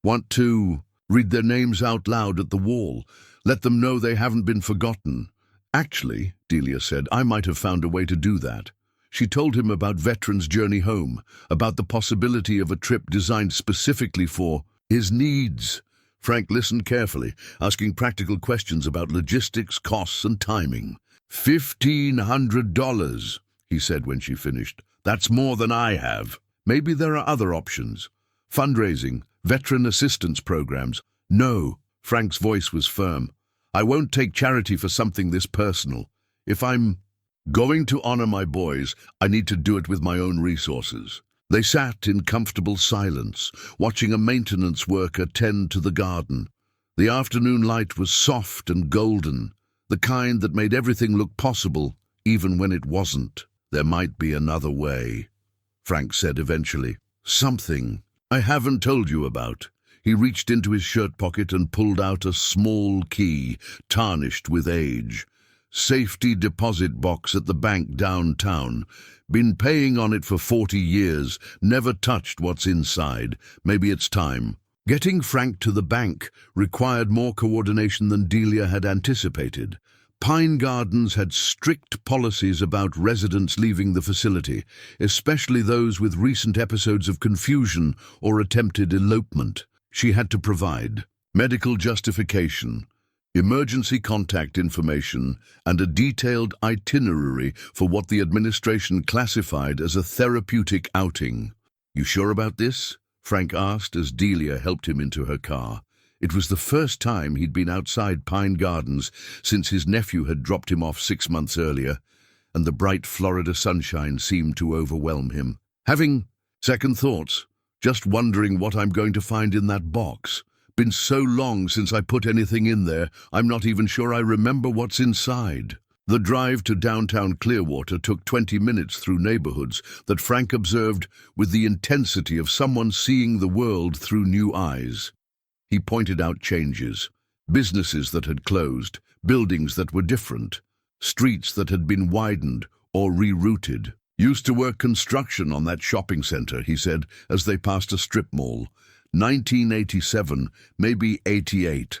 Want to read their names out loud at the wall, let them know they haven't been forgotten." "Actually," Delia said, "I might have found a way to do that." She told him about Veterans' Journey Home, about the possibility of a trip designed specifically for his needs. Frank listened carefully, asking practical questions about logistics, costs, and timing. $1,500, he said when she finished. "That's more than I have. Maybe there are other options. Fundraising, veteran assistance programs." "No," Frank's voice was firm. "I won't take charity for something this personal. If I'm going to honor my boys, I need to do it with my own resources." They sat in comfortable silence, watching a maintenance worker tend to the garden. The afternoon light was soft and golden, the kind that made everything look possible, even when it wasn't. "There might be another way," Frank said eventually. "Something I haven't told you about." He reached into his shirt pocket and pulled out a small key, tarnished with age. "Safety deposit box at the bank downtown. Been paying on it for 40 years, never touched what's inside. Maybe it's time." Getting Frank to the bank required more coordination than Delia had anticipated. Pine Gardens had strict policies about residents leaving the facility, especially those with recent episodes of confusion or attempted elopement. She had to provide medical justification, emergency contact information, and a detailed itinerary for what the administration classified as a therapeutic outing. "You sure about this?" Frank asked as Delia helped him into her car. It was the first time he'd been outside Pine Gardens since his nephew had dropped him off 6 months earlier, and the bright Florida sunshine seemed to overwhelm him. "Having second thoughts, just wondering what I'm going to find in that box. Been so long since I put anything in there, I'm not even sure I remember what's inside." The drive to downtown Clearwater took 20 minutes through neighborhoods that Frank observed with the intensity of someone seeing the world through new eyes. He pointed out changes, businesses that had closed, buildings that were different, streets that had been widened or rerouted. Used to work construction on that shopping center, he said, as they passed a strip mall. 1987, maybe 88.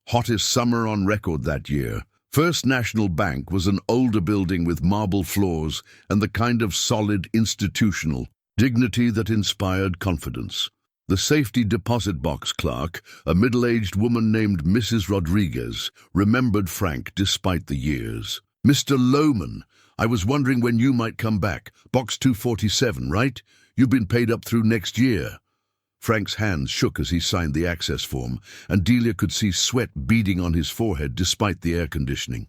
Hottest summer on record that year. First National Bank was an older building with marble floors and the kind of solid institutional dignity that inspired confidence. The safety deposit box clerk, a middle-aged woman named Mrs. Rodriguez, remembered Frank despite the years. "Mr. Loman, I was wondering when you might come back. Box 247, right? You've been paid up through next year." Frank's hands shook as he signed the access form, and Delia could see sweat beading on his forehead despite the air conditioning.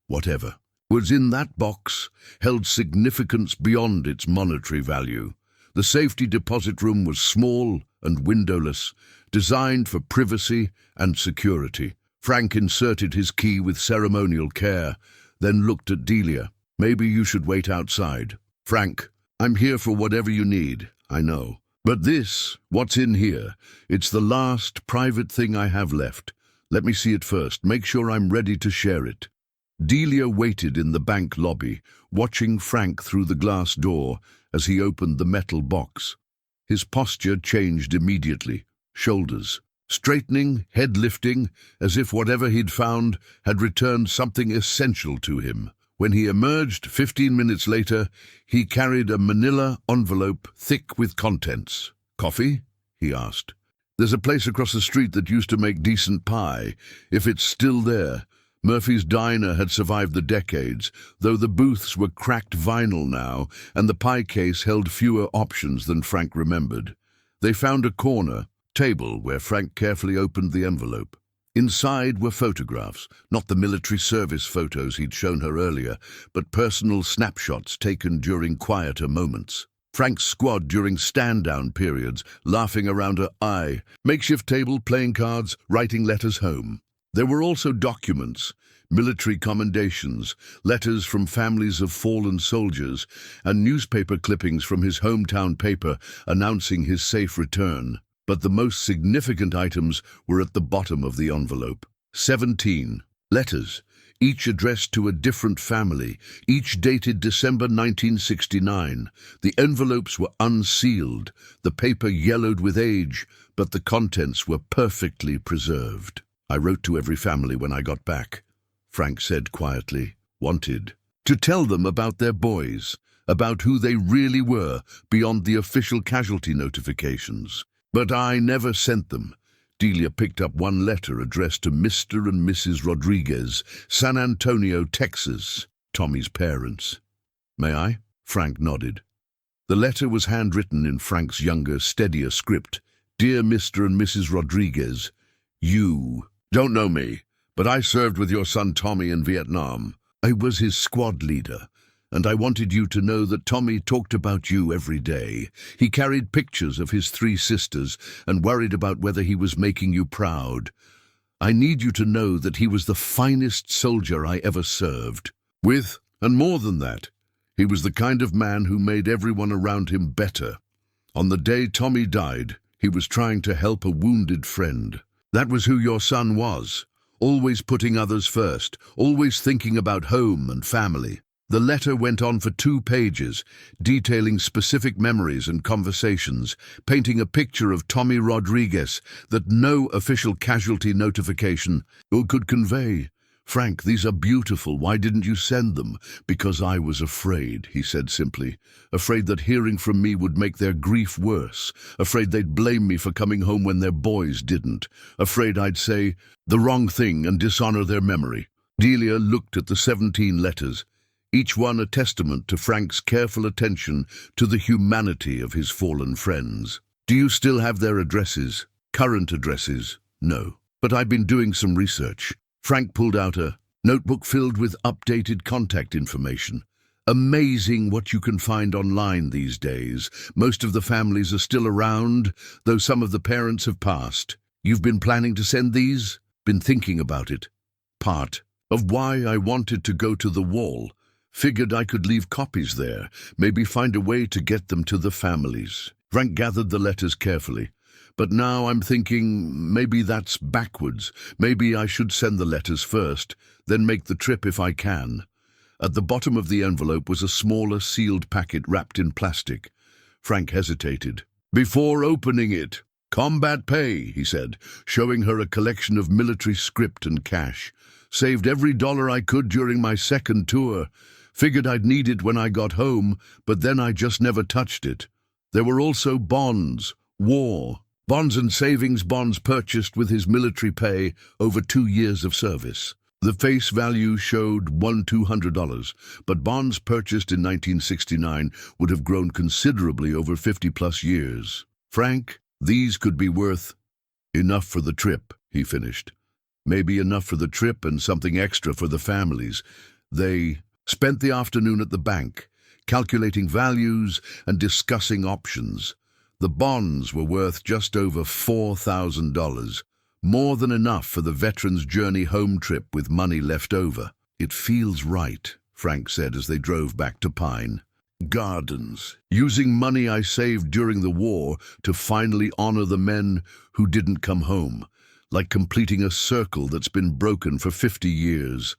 Whatever was in that box held significance beyond its monetary value. The safety deposit room was small and windowless, designed for privacy and security. Frank inserted his key with ceremonial care, then looked at Delia. "Maybe you should wait outside." "Frank, I'm here for whatever you need, I know. But this, what's in here, it's the last private thing I have left. Let me see it first, make sure I'm ready to share it." Delia waited in the bank lobby, watching Frank through the glass door as he opened the metal box. His posture changed immediately, shoulders straightening, head lifting, as if whatever he'd found had returned something essential to him. When he emerged 15 minutes later, he carried a manila envelope thick with contents. "Coffee?" he asked. "There's a place across the street that used to make decent pie, if it's still there." Murphy's Diner had survived the decades, though the booths were cracked vinyl now, and the pie case held fewer options than Frank remembered. They found a corner table where Frank carefully opened the envelope. Inside were photographs, not the military service photos he'd shown her earlier, but personal snapshots taken during quieter moments. Frank's squad during stand-down periods, laughing around her eye, makeshift table, playing cards, writing letters home. There were also documents, military commendations, letters from families of fallen soldiers, and newspaper clippings from his hometown paper announcing his safe return. But the most significant items were at the bottom of the envelope. 17 letters, each addressed to a different family, each dated December 1969. The envelopes were unsealed, the paper yellowed with age, but the contents were perfectly preserved. "I wrote to every family when I got back," Frank said quietly. "Wanted to tell them about their boys, about who they really were beyond the official casualty notifications. But I never sent them." Delia picked up one letter addressed to Mr. and Mrs. Rodriguez, San Antonio, Texas, Tommy's parents. "May I?" Frank nodded. The letter was handwritten in Frank's younger, steadier script. "Dear Mr. and Mrs. Rodriguez, you don't know me, but I served with your son Tommy in Vietnam. I was his squad leader, and I wanted you to know that Tommy talked about you every day. He carried pictures of his 3 sisters and worried about whether he was making you proud. I need you to know that he was the finest soldier I ever served with, and more than that, he was the kind of man who made everyone around him better. On the day Tommy died, he was trying to help a wounded friend. That was who your son was, always putting others first, always thinking about home and family." The letter went on for 2 pages, detailing specific memories and conversations, painting a picture of Tommy Rodriguez that no official casualty notification could convey. "Frank, these are beautiful. Why didn't you send them?" "Because I was afraid," he said simply. "Afraid that hearing from me would make their grief worse. Afraid they'd blame me for coming home when their boys didn't. Afraid I'd say the wrong thing and dishonor their memory." Delia looked at the 17 letters, each one a testament to Frank's careful attention to the humanity of his fallen friends. "Do you still have their addresses? Current addresses?" "No, but I've been doing some research." Frank pulled out a notebook filled with updated contact information. "Amazing what you can find online these days. Most of the families are still around, though some of the parents have passed. You've been planning to send these?" "Been thinking about it. Part of why I wanted to go to the wall. Figured I could leave copies there, maybe find a way to get them to the families." Frank gathered the letters carefully. "But now I'm thinking maybe that's backwards. Maybe I should send the letters first, then make the trip if I can. At the bottom of the envelope was a smaller, sealed packet wrapped in plastic. Frank hesitated. "Before opening it, combat pay," he said, showing her a collection of military script and cash. "Saved every dollar I could during my second tour. Figured I'd need it when I got home, but then I just never touched it. There were also bonds, bonds and savings bonds purchased with his military pay over 2 years of service. The face value showed $200, but bonds purchased in 1969 would have grown considerably over 50-plus years. Frank, these could be worth enough for the trip," he finished. "Maybe enough for the trip and something extra for the families." They spent the afternoon at the bank, calculating values and discussing options. The bonds were worth just over $4,000, more than enough for the veteran's journey home trip with money left over. "It feels right," Frank said as they drove back to Pine Gardens, "using money I saved during the war to finally honor the men who didn't come home, like completing a circle that's been broken for 50 years.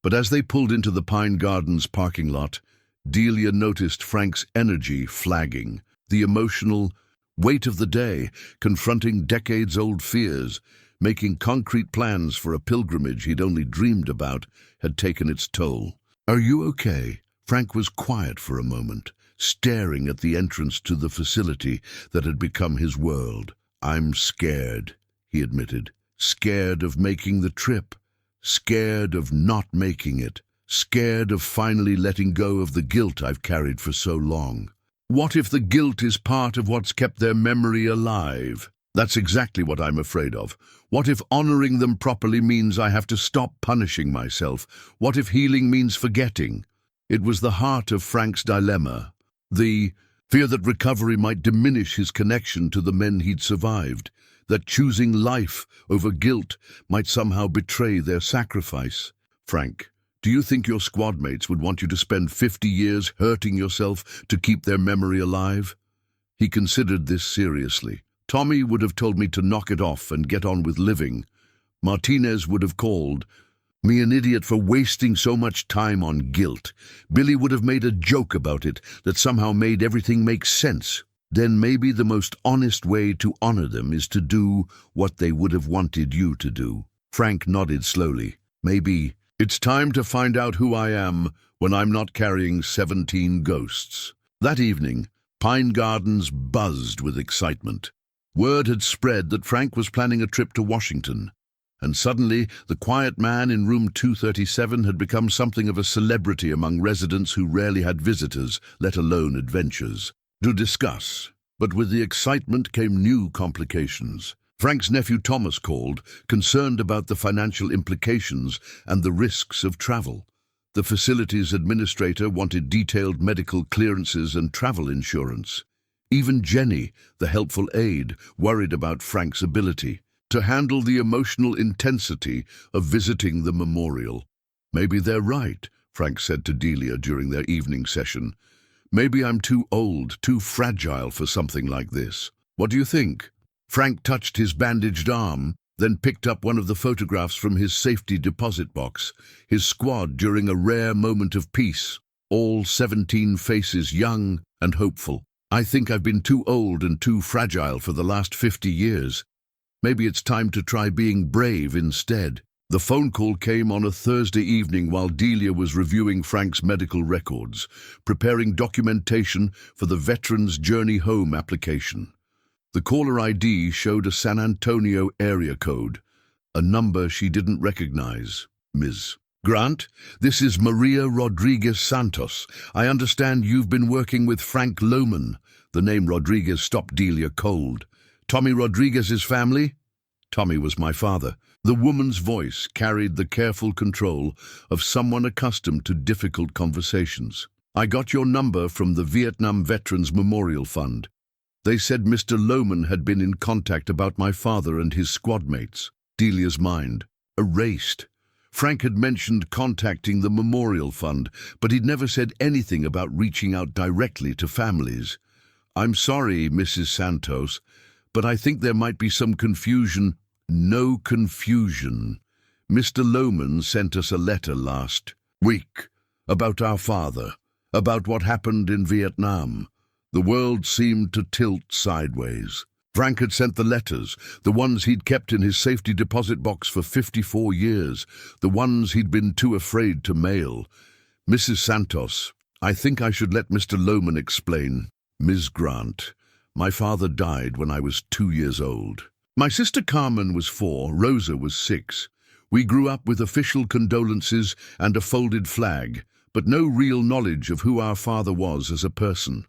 But as they pulled into the Pine Gardens parking lot, Delia noticed Frank's energy flagging, the emotional weight of the day, confronting decades-old fears, making concrete plans for a pilgrimage he'd only dreamed about, had taken its toll. "Are you okay?" Frank was quiet for a moment, staring at the entrance to the facility that had become his world. "I'm scared," he admitted. "Scared of making the trip. Scared of not making it. Scared of finally letting go of the guilt I've carried for so long." "What if the guilt is part of what's kept their memory alive?" "That's exactly what I'm afraid of. What if honoring them properly means I have to stop punishing myself? What if healing means forgetting?" It was the heart of Frank's dilemma. The fear that recovery might diminish his connection to the men he'd survived, that choosing life over guilt might somehow betray their sacrifice. "Frank, do you think your squad mates would want you to spend 50 years hurting yourself to keep their memory alive?" He considered this seriously. "Tommy would have told me to knock it off and get on with living. Martinez would have called me an idiot for wasting so much time on guilt. Billy would have made a joke about it that somehow made everything make sense. Then maybe the most honest way to honor them is to do what they would have wanted you to do." Frank nodded slowly. "Maybe it's time to find out who I am when I'm not carrying 17 ghosts." That evening, Pine Gardens buzzed with excitement. Word had spread that Frank was planning a trip to Washington, and suddenly the quiet man in room 237 had become something of a celebrity among residents who rarely had visitors, let alone adventures to discuss. But with the excitement came new complications. Frank's nephew Thomas called, concerned about the financial implications and the risks of travel. The facility's administrator wanted detailed medical clearances and travel insurance. Even Jenny, the helpful aide, worried about Frank's ability to handle the emotional intensity of visiting the memorial. "Maybe they're right," Frank said to Delia during their evening session. "Maybe I'm too old, too fragile for something like this. What do you think?" Frank touched his bandaged arm, then picked up one of the photographs from his safety deposit box. His squad during a rare moment of peace, all 17 faces young and hopeful. "I think I've been too old and too fragile for the last 50 years. Maybe it's time to try being brave instead." The phone call came on a Thursday evening while Delia was reviewing Frank's medical records, preparing documentation for the Veterans Journey Home application. The caller ID showed a San Antonio area code, a number she didn't recognize. "Ms. Grant, this is Maria Rodriguez Santos. I understand you've been working with Frank Loman." The name Rodriguez stopped Delia cold. "Tommy Rodriguez's family?" "Tommy was my father." The woman's voice carried the careful control of someone accustomed to difficult conversations. "I got your number from the Vietnam Veterans Memorial Fund. They said Mr. Loman had been in contact about my father and his squad mates." Delia's mind erased. Frank had mentioned contacting the Memorial Fund, but he'd never said anything about reaching out directly to families. "I'm sorry, Mrs. Santos, but I think there might be some confusion." "No confusion. Mr. Loman sent us a letter last week about our father, about what happened in Vietnam. The world seemed to tilt sideways. Frank had sent the letters, the ones he'd kept in his safety deposit box for 54 years, the ones he'd been too afraid to mail. Mrs. Santos, I think I should let Mr. Loman explain. Ms. Grant, my father died when I was 2 years old. My sister Carmen was 4, Rosa was 6. We grew up with official condolences and a folded flag, but no real knowledge of who our father was as a person.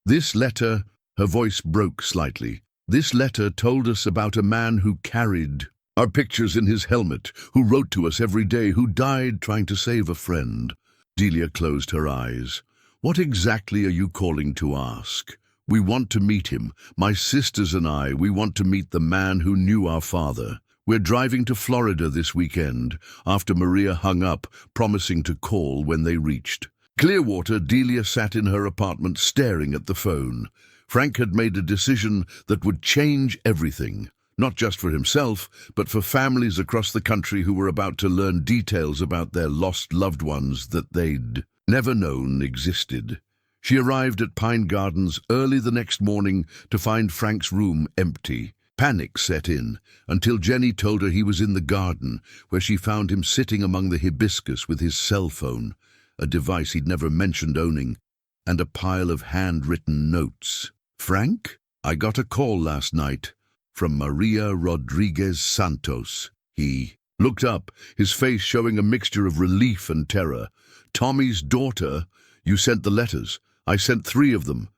This letter, her voice broke slightly. This letter told us about a man who carried our pictures in his helmet, who wrote to us every day, who died trying to save a friend. Delia closed her eyes. What exactly are you calling to ask? We want to meet him. My sisters and I, we want to meet the man who knew our father. We're driving to Florida this weekend, after Maria hung up, promising to call when they reached Clearwater. Delia sat in her apartment staring at the phone. Frank had made a decision that would change everything, not just for himself, but for families across the country who were about to learn details about their lost loved ones that they'd never known existed. She arrived at Pine Gardens early the next morning to find Frank's room empty. Panic set in, until Jenny told her he was in the garden, where she found him sitting among the hibiscus with his cell phone, a device he'd never mentioned owning, and a pile of handwritten notes. Frank, I got a call last night from Maria Rodriguez Santos. He looked up, his face showing a mixture of relief and terror. Tommy's daughter? You sent the letters. I sent 3 of them.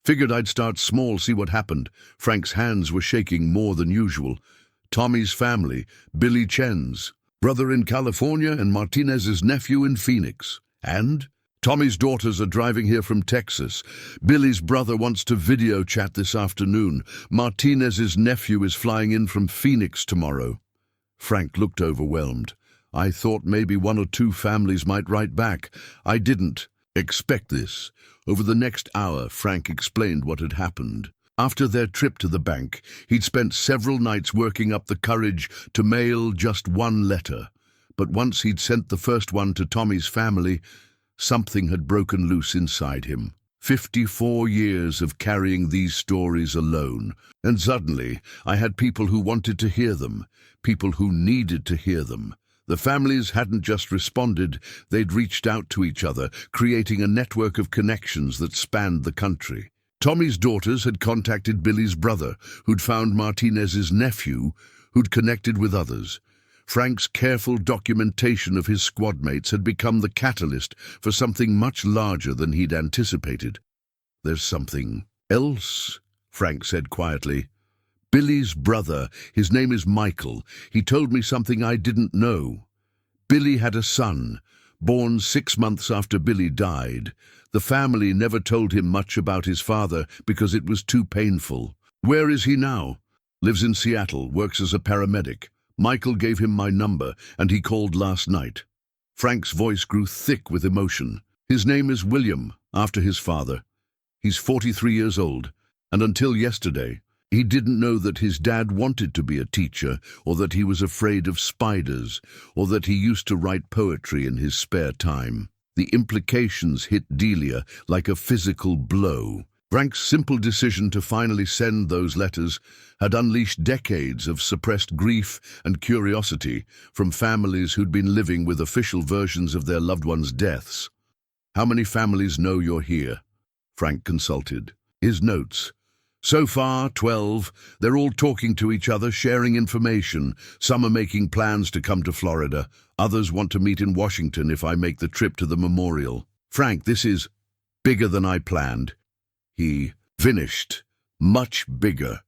Figured I'd start small, see what happened. Frank's hands were shaking more than usual. Tommy's family, Billy Chen's brother in California and Martinez's nephew in Phoenix. And Tommy's daughters are driving here from Texas. Billy's brother wants to video chat this afternoon. Martinez's nephew is flying in from Phoenix tomorrow. Frank looked overwhelmed. I thought maybe 1 or 2 families might write back. I didn't expect this. Over the next hour, Frank explained what had happened. After their trip to the bank, he'd spent several nights working up the courage to mail just 1 letter. But once he'd sent the first one to Tommy's family, something had broken loose inside him. 54 years of carrying these stories alone. And suddenly, I had people who wanted to hear them, people who needed to hear them. The families hadn't just responded, they'd reached out to each other, creating a network of connections that spanned the country. Tommy's daughters had contacted Billy's brother, who'd found Martinez's nephew, who'd connected with others. Frank's careful documentation of his squad mates had become the catalyst for something much larger than he'd anticipated. There's something else, Frank said quietly. Billy's brother, his name is Michael. He told me something I didn't know. Billy had a son, born 6 months after Billy died. The family never told him much about his father because it was too painful. Where is he now? Lives in Seattle, works as a paramedic. Michael gave him my number, and he called last night. Frank's voice grew thick with emotion. His name is William, after his father. He's 43 years old, and until yesterday, he didn't know that his dad wanted to be a teacher, or that he was afraid of spiders, or that he used to write poetry in his spare time. The implications hit Delia like a physical blow. Frank's simple decision to finally send those letters had unleashed decades of suppressed grief and curiosity from families who'd been living with official versions of their loved ones' deaths. How many families know you're here? Frank consulted. His notes. So far, 12. They're all talking to each other, sharing information. Some are making plans to come to Florida. Others want to meet in Washington if I make the trip to the memorial. Frank, this is bigger than I planned. He finished. Much bigger.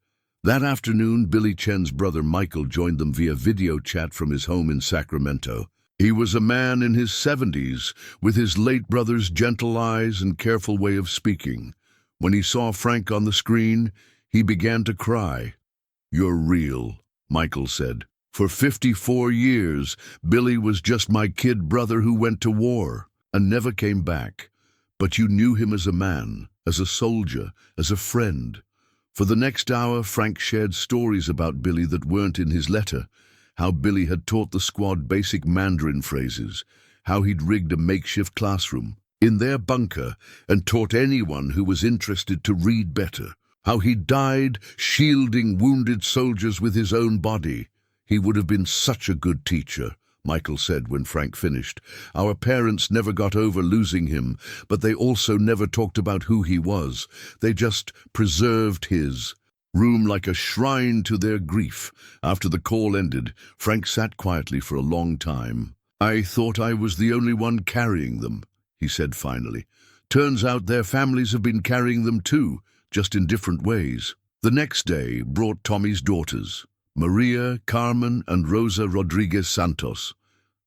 That afternoon, Billy Chen's brother Michael joined them via video chat from his home in Sacramento. He was a man in his 70s, with his late brother's gentle eyes and careful way of speaking. When he saw Frank on the screen, he began to cry. "You're real," Michael said. "For 54 years, Billy was just my kid brother who went to war and never came back. But you knew him as a man, as a soldier, as a friend." For the next hour, Frank shared stories about Billy that weren't in his letter. How Billy had taught the squad basic Mandarin phrases, how he'd rigged a makeshift classroom in their bunker and taught anyone who was interested to read better, how he died shielding wounded soldiers with his own body. He would have been such a good teacher, Michael said when Frank finished. Our parents never got over losing him, but they also never talked about who he was. They just preserved his room like a shrine to their grief. After the call ended, Frank sat quietly for a long time. I thought I was the only one carrying them, he said finally. Turns out their families have been carrying them too, just in different ways. The next day brought Tommy's daughters, Maria, Carmen, and Rosa Rodriguez Santos.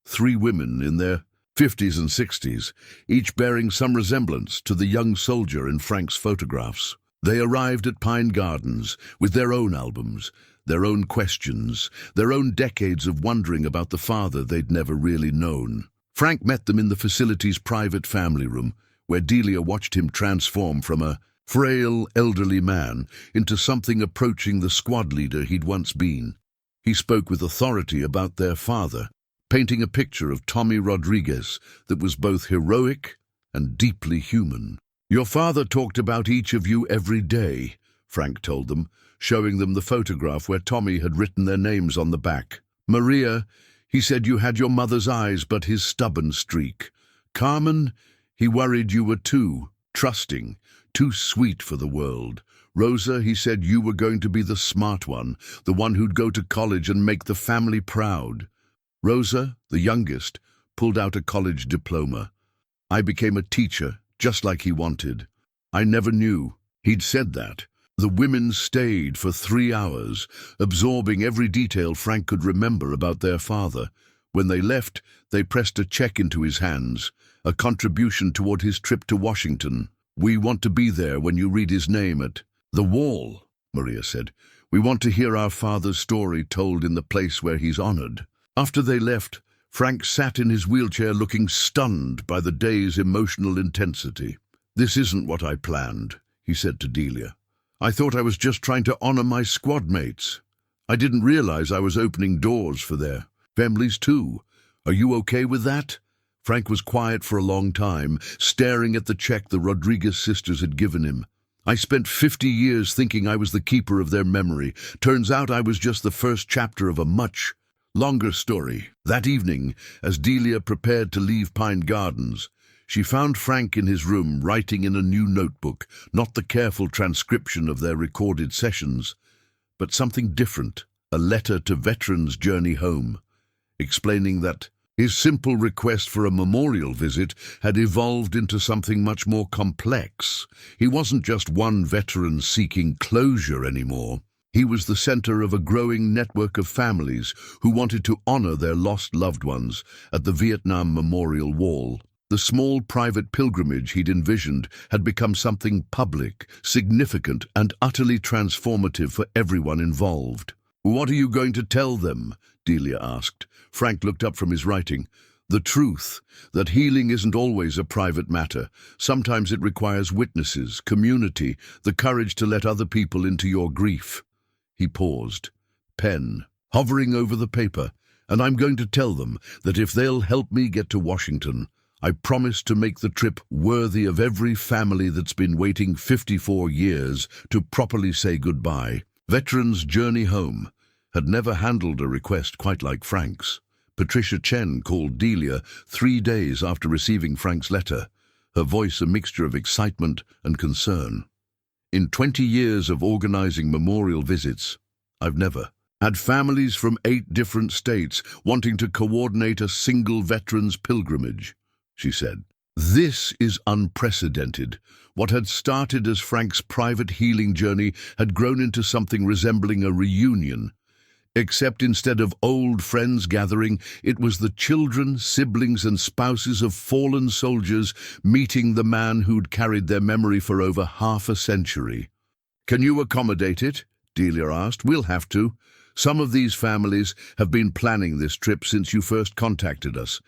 3 women in their 50s and 60s, each bearing some resemblance to the young soldier in Frank's photographs. They arrived at Pine Gardens with their own albums, their own questions, their own decades of wondering about the father they'd never really known. Frank met them in the facility's private family room, where Delia watched him transform from a frail, elderly man into something approaching the squad leader he'd once been. He spoke with authority about their father, painting a picture of Tommy Rodriguez that was both heroic and deeply human. Your father talked about each of you every day, Frank told them, showing them the photograph where Tommy had written their names on the back. Maria, he said you had your mother's eyes but his stubborn streak. Carmen, he worried you were too trusting, too sweet for the world. Rosa, he said you were going to be the smart one, the one who'd go to college and make the family proud. Rosa, the youngest, pulled out a college diploma. I became a teacher, just like he wanted. I never knew he'd said that. The women stayed for 3 hours, absorbing every detail Frank could remember about their father. When they left, they pressed a check into his hands, a contribution toward his trip to Washington. We want to be there when you read his name at the wall, Maria said. We want to hear our father's story told in the place where he's honored. After they left, Frank sat in his wheelchair looking stunned by the day's emotional intensity. This isn't what I planned, he said to Delia. I thought I was just trying to honor my squad mates. I didn't realize I was opening doors for their families too. Are you okay with that? Frank was quiet for a long time, staring at the check the Rodriguez sisters had given him. I spent 50 years thinking I was the keeper of their memory. Turns out I was just the first chapter of a much longer story. That evening, as Delia prepared to leave Pine Gardens, she found Frank in his room writing in a new notebook, not the careful transcription of their recorded sessions, but something different, a letter to veterans' journey home, explaining that his simple request for a memorial visit had evolved into something much more complex. He wasn't just one veteran seeking closure anymore. He was the center of a growing network of families who wanted to honor their lost loved ones at the Vietnam Memorial Wall. The small private pilgrimage he'd envisioned had become something public, significant, and utterly transformative for everyone involved. What are you going to tell them? Delia asked. Frank looked up from his writing. The truth, that healing isn't always a private matter. Sometimes it requires witnesses, community, the courage to let other people into your grief. He paused, pen hovering over the paper, and I'm going to tell them that if they'll help me get to Washington, I promise to make the trip worthy of every family that's been waiting 54 years to properly say goodbye. Veterans' Journey Home had never handled a request quite like Frank's. Patricia Chen called Delia 3 days after receiving Frank's letter, her voice a mixture of excitement and concern. In 20 years of organizing memorial visits, I've never had families from 8 different states wanting to coordinate a single veterans' pilgrimage, she said. This is unprecedented. What had started as Frank's private healing journey had grown into something resembling a reunion. Except instead of old friends gathering, it was the children, siblings, and spouses of fallen soldiers meeting the man who'd carried their memory for over half a century. Can you accommodate it? Delia asked. We'll have to. Some of these families have been planning this trip since you first contacted us.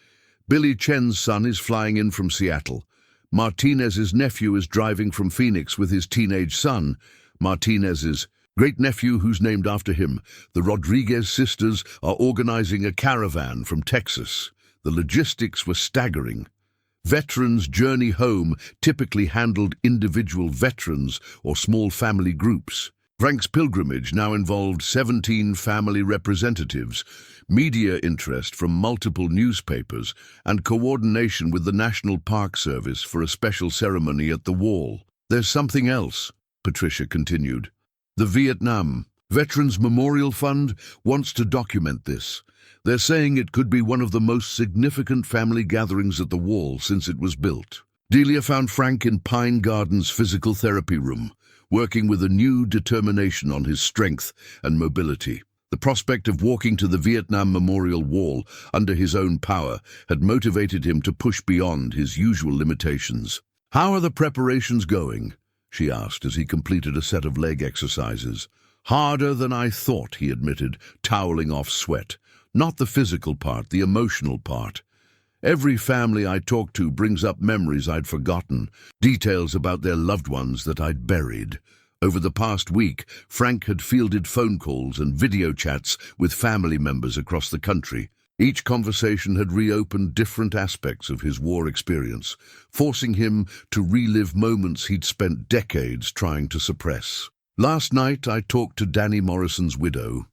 Billy Chen's son is flying in from Seattle. Martinez's nephew is driving from Phoenix with his teenage son. Martinez's great-nephew, who's named after him. The Rodriguez sisters are organizing a caravan from Texas. The logistics were staggering. Veterans' journey home typically handled individual veterans or small family groups. Frank's pilgrimage now involved 17 family representatives, media interest from multiple newspapers, and coordination with the National Park Service for a special ceremony at the wall. "There's something else," Patricia continued. "The Vietnam Veterans Memorial Fund wants to document this. They're saying it could be one of the most significant family gatherings at the wall since it was built." Delia found Frank in Pine Gardens' physical therapy room, working with a new determination on his strength and mobility. The prospect of walking to the Vietnam Memorial Wall under his own power had motivated him to push beyond his usual limitations. "How are the preparations going?" she asked as he completed a set of leg exercises. "Harder than I thought," he admitted, toweling off sweat. "Not the physical part, the emotional part. Every family I talk to brings up memories I'd forgotten, details about their loved ones that I'd buried." Over the past week, Frank had fielded phone calls and video chats with family members across the country. Each conversation had reopened different aspects of his war experience, forcing him to relive moments he'd spent decades trying to suppress. "Last night I talked to Danny Morrison's widow.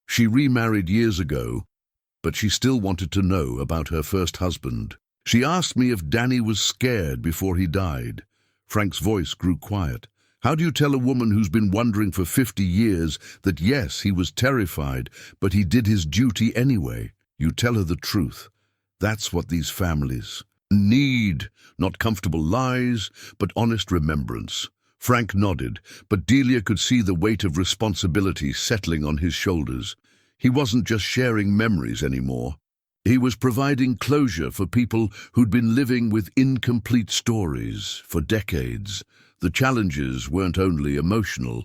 She remarried years ago, but she still wanted to know about her first husband. She asked me if Danny was scared before he died." Frank's voice grew quiet. "How do you tell a woman who's been wondering for 50 years that yes, he was terrified, but he did his duty anyway? You tell her the truth. That's what these families need, not comfortable lies, but honest remembrance." Frank nodded, but Delia could see the weight of responsibility settling on his shoulders. He wasn't just sharing memories anymore. He was providing closure for people who'd been living with incomplete stories for decades. The challenges weren't only emotional.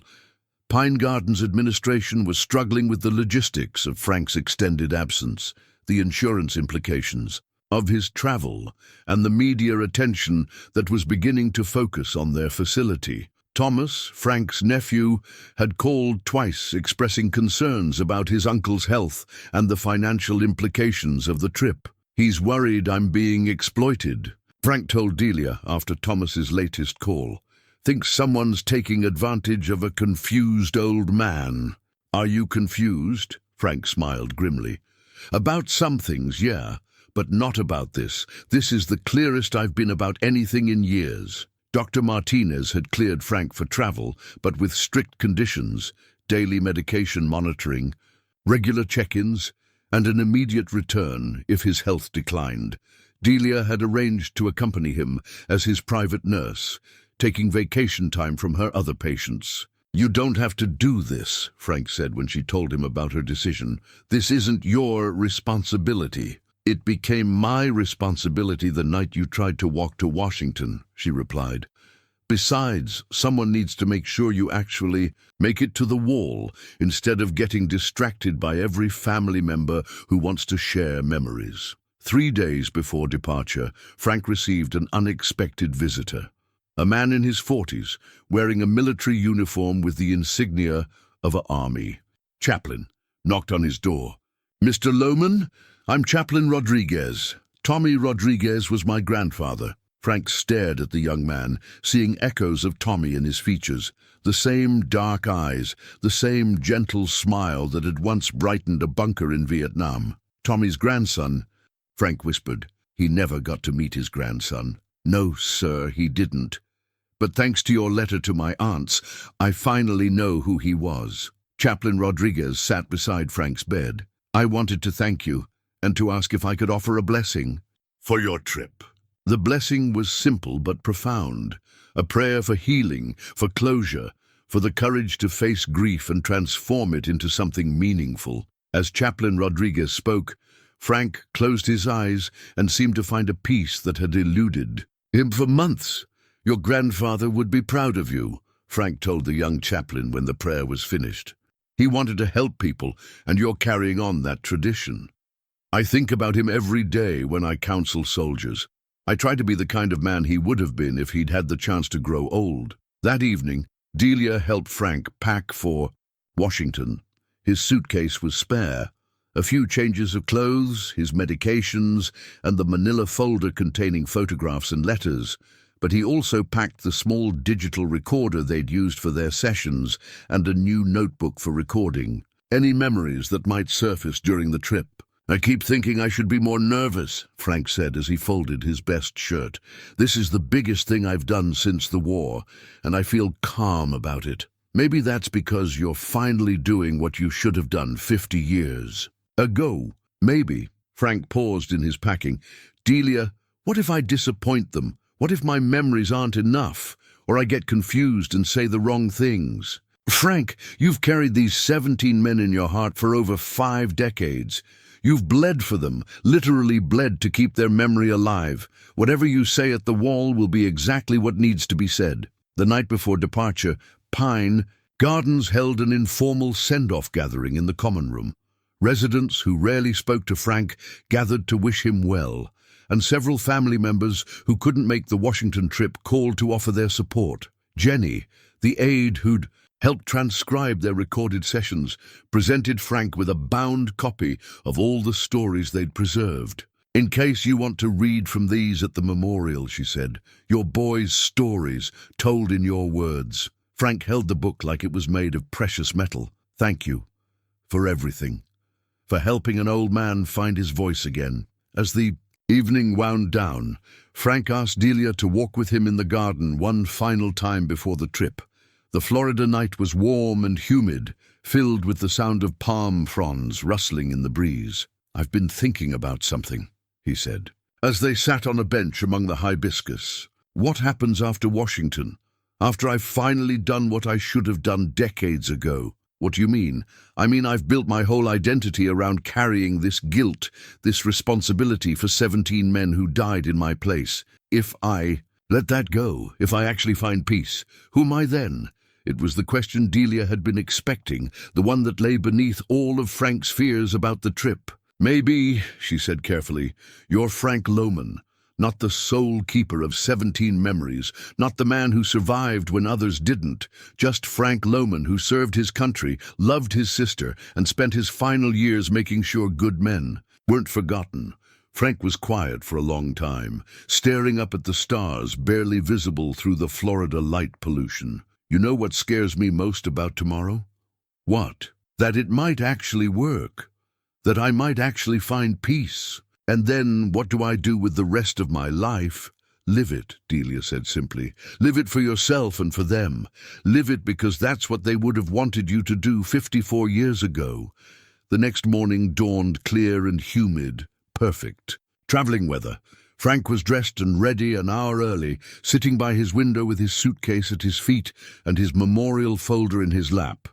Pine Gardens administration was struggling with the logistics of Frank's extended absence, the insurance implications of his travel, and the media attention that was beginning to focus on their facility. Thomas, Frank's nephew, had called twice expressing concerns about his uncle's health and the financial implications of the trip. "He's worried I'm being exploited," Frank told Delia after Thomas's latest call. "Thinks someone's taking advantage of a confused old man." "Are you confused?" Frank smiled grimly. "About some things, yeah, but not about this. This is the clearest I've been about anything in years." Dr. Martinez had cleared Frank for travel, but with strict conditions: daily medication monitoring, regular check-ins, and an immediate return if his health declined. Delia had arranged to accompany him as his private nurse, taking vacation time from her other patients. "You don't have to do this," Frank said when she told him about her decision. "This isn't your responsibility." "It became my responsibility the night you tried to walk to Washington," she replied. "Besides, someone needs to make sure you actually make it to the wall instead of getting distracted by every family member who wants to share memories." 3 days before departure, Frank received an unexpected visitor. A man in his 40s, wearing a military uniform with the insignia of an army. Chaplain knocked on his door. "Mr. Loman? I'm Chaplain Rodriguez. Tommy Rodriguez was my grandfather." Frank stared at the young man, seeing echoes of Tommy in his features. The same dark eyes, the same gentle smile that had once brightened a bunker in Vietnam. "Tommy's grandson," Frank whispered. "He never got to meet his grandson." "No, sir, he didn't. But thanks to your letter to my aunts, I finally know who he was." Chaplain Rodriguez sat beside Frank's bed. "I wanted to thank you, and to ask if I could offer a blessing." "For your trip." The blessing was simple but profound, a prayer for healing, for closure, for the courage to face grief and transform it into something meaningful. As Chaplain Rodriguez spoke, Frank closed his eyes and seemed to find a peace that had eluded him for months. "Your grandfather would be proud of you," Frank told the young chaplain when the prayer was finished. "He wanted to help people, and you're carrying on that tradition. I think about him every day when I counsel soldiers. I try to be the kind of man he would have been if he'd had the chance to grow old." That evening, Delia helped Frank pack for Washington. His suitcase was spare, A few changes of clothes, his medications, and the manila folder containing photographs and letters, but he also packed the small digital recorder they'd used for their sessions and a new notebook for recording any memories that might surface during the trip. "I keep thinking I should be more nervous," Frank said as he folded his best shirt. "This is the biggest thing I've done since the war, and I feel calm about it. Maybe that's because you're finally doing what you should have done 50 years ago. Maybe." Frank paused in his packing. "Delia, what if I disappoint them? What if my memories aren't enough, or I get confused and say the wrong things?" "Frank, you've carried these 17 men in your heart for over 5 decades. You've bled for them, literally bled to keep their memory alive. Whatever you say at the wall will be exactly what needs to be said." The night before departure, Pine Gardens held an informal send-off gathering in the common room. Residents who rarely spoke to Frank gathered to wish him well, and several family members who couldn't make the Washington trip called to offer their support. Jenny, the aide who'd helped transcribe their recorded sessions, presented Frank with a bound copy of all the stories they'd preserved. "In case you want to read from these at the memorial," she said, "your boys' stories told in your words." Frank held the book like it was made of precious metal. "Thank you for everything, for helping an old man find his voice again." As the evening wound down, Frank asked Delia to walk with him in the garden one final time before the trip. The Florida night was warm and humid, filled with the sound of palm fronds rustling in the breeze. "I've been thinking about something," he said, as they sat on a bench among the hibiscus. "What happens after Washington? After I've finally done what I should have done decades ago?" "What do you mean?" "I mean I've built my whole identity around carrying this guilt, this responsibility for 17 men who died in my place. If I let that go, if I actually find peace, who am I then?" It was the question Delia had been expecting, the one that lay beneath all of Frank's fears about the trip. "Maybe," she said carefully, "you're Frank Loman, not the sole keeper of 17 memories, not the man who survived when others didn't, just Frank Loman who served his country, loved his sister, and spent his final years making sure good men weren't forgotten." Frank was quiet for a long time, staring up at the stars barely visible through the Florida light pollution. "You know what scares me most about tomorrow?" "What?" "That it might actually work. That I might actually find peace. And then what do I do with the rest of my life?" "Live it," Delia said simply. "Live it for yourself and for them. Live it because that's what they would have wanted you to do 54 years ago." The next morning dawned clear and humid, perfect. Traveling weather. Frank was dressed and ready an hour early, sitting by his window with his suitcase at his feet and his memorial folder in his lap.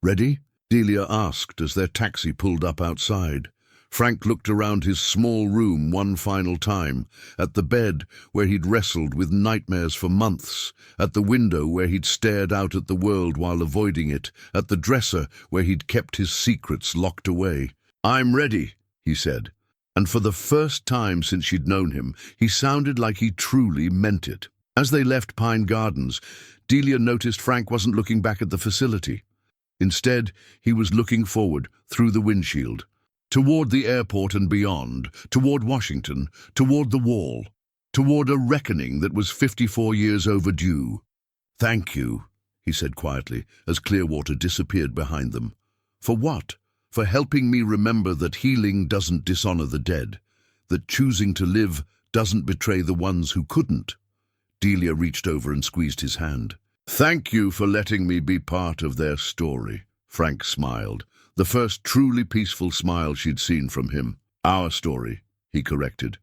"Ready?" Delia asked as their taxi pulled up outside. Frank looked around his small room one final time, at the bed where he'd wrestled with nightmares for months, at the window where he'd stared out at the world while avoiding it, at the dresser where he'd kept his secrets locked away. "I'm ready," he said. And for the first time since she'd known him, he sounded like he truly meant it. As they left Pine Gardens, Delia noticed Frank wasn't looking back at the facility. Instead, he was looking forward, through the windshield, toward the airport and beyond, toward Washington, toward the wall, toward a reckoning that was 54 years overdue. "Thank you," he said quietly, as Clearwater disappeared behind them. "For what? For helping me remember that healing doesn't dishonor the dead, that choosing to live doesn't betray the ones who couldn't." Delia reached over and squeezed his hand. "Thank you for letting me be part of their story." Frank smiled, the first truly peaceful smile she'd seen from him. "Our story," he corrected.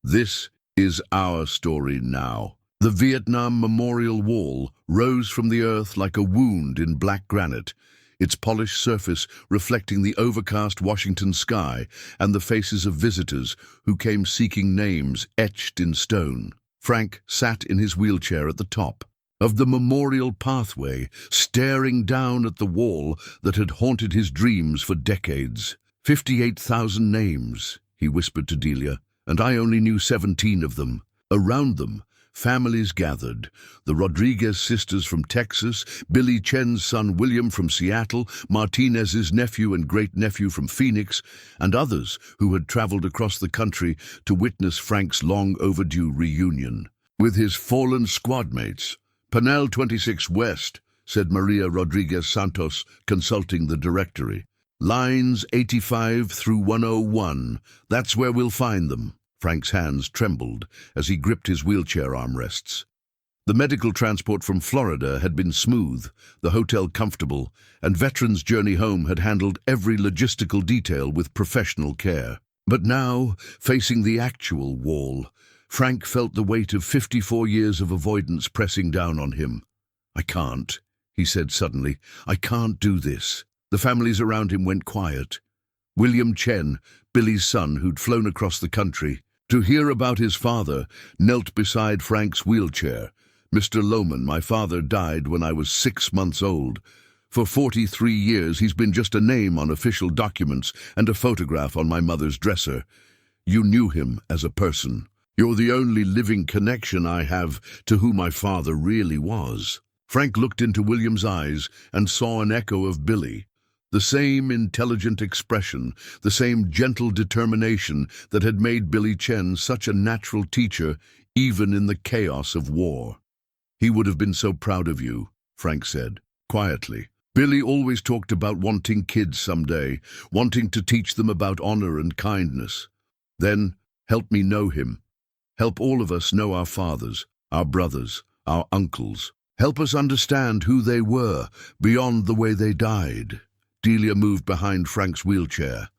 "This is our story now." The Vietnam Memorial Wall rose from the earth like a wound in black granite, its polished surface reflecting the overcast Washington sky and the faces of visitors who came seeking names etched in stone. Frank sat in his wheelchair at the top of the memorial pathway, staring down at the wall that had haunted his dreams for decades. 58,000 names, he whispered to Delia, and I only knew 17 of them. Around them, families gathered. The Rodriguez sisters from Texas, Billy Chen's son William from Seattle, Martinez's nephew and great-nephew from Phoenix, and others who had traveled across the country to witness Frank's long-overdue reunion. With his fallen squad mates, Panel 26 West, said Maria Rodriguez Santos, consulting the directory. Lines 85 through 101, that's where we'll find them. Frank's hands trembled as he gripped his wheelchair armrests. The medical transport from Florida had been smooth, the hotel comfortable, and Veterans' Journey Home had handled every logistical detail with professional care. But now, facing the actual wall, Frank felt the weight of 54 years of avoidance pressing down on him. "I can't," he said suddenly. "I can't do this." The families around him went quiet. William Chen, Billy's son who'd flown across the country to hear about his father, knelt beside Frank's wheelchair. "Mr. Loman, my father died when I was 6 months old. For 43 years he's been just a name on official documents and a photograph on my mother's dresser. You knew him as a person. You're the only living connection I have to who my father really was." Frank looked into William's eyes and saw an echo of Billy. The same intelligent expression, the same gentle determination that had made Billy Chen such a natural teacher, even in the chaos of war. "He would have been so proud of you," Frank said, quietly. "Billy always talked about wanting kids someday, wanting to teach them about honor and kindness. Then, help me know him. Help all of us know our fathers, our brothers, our uncles. Help us understand who they were, beyond the way they died." Delia moved behind Frank's wheelchair.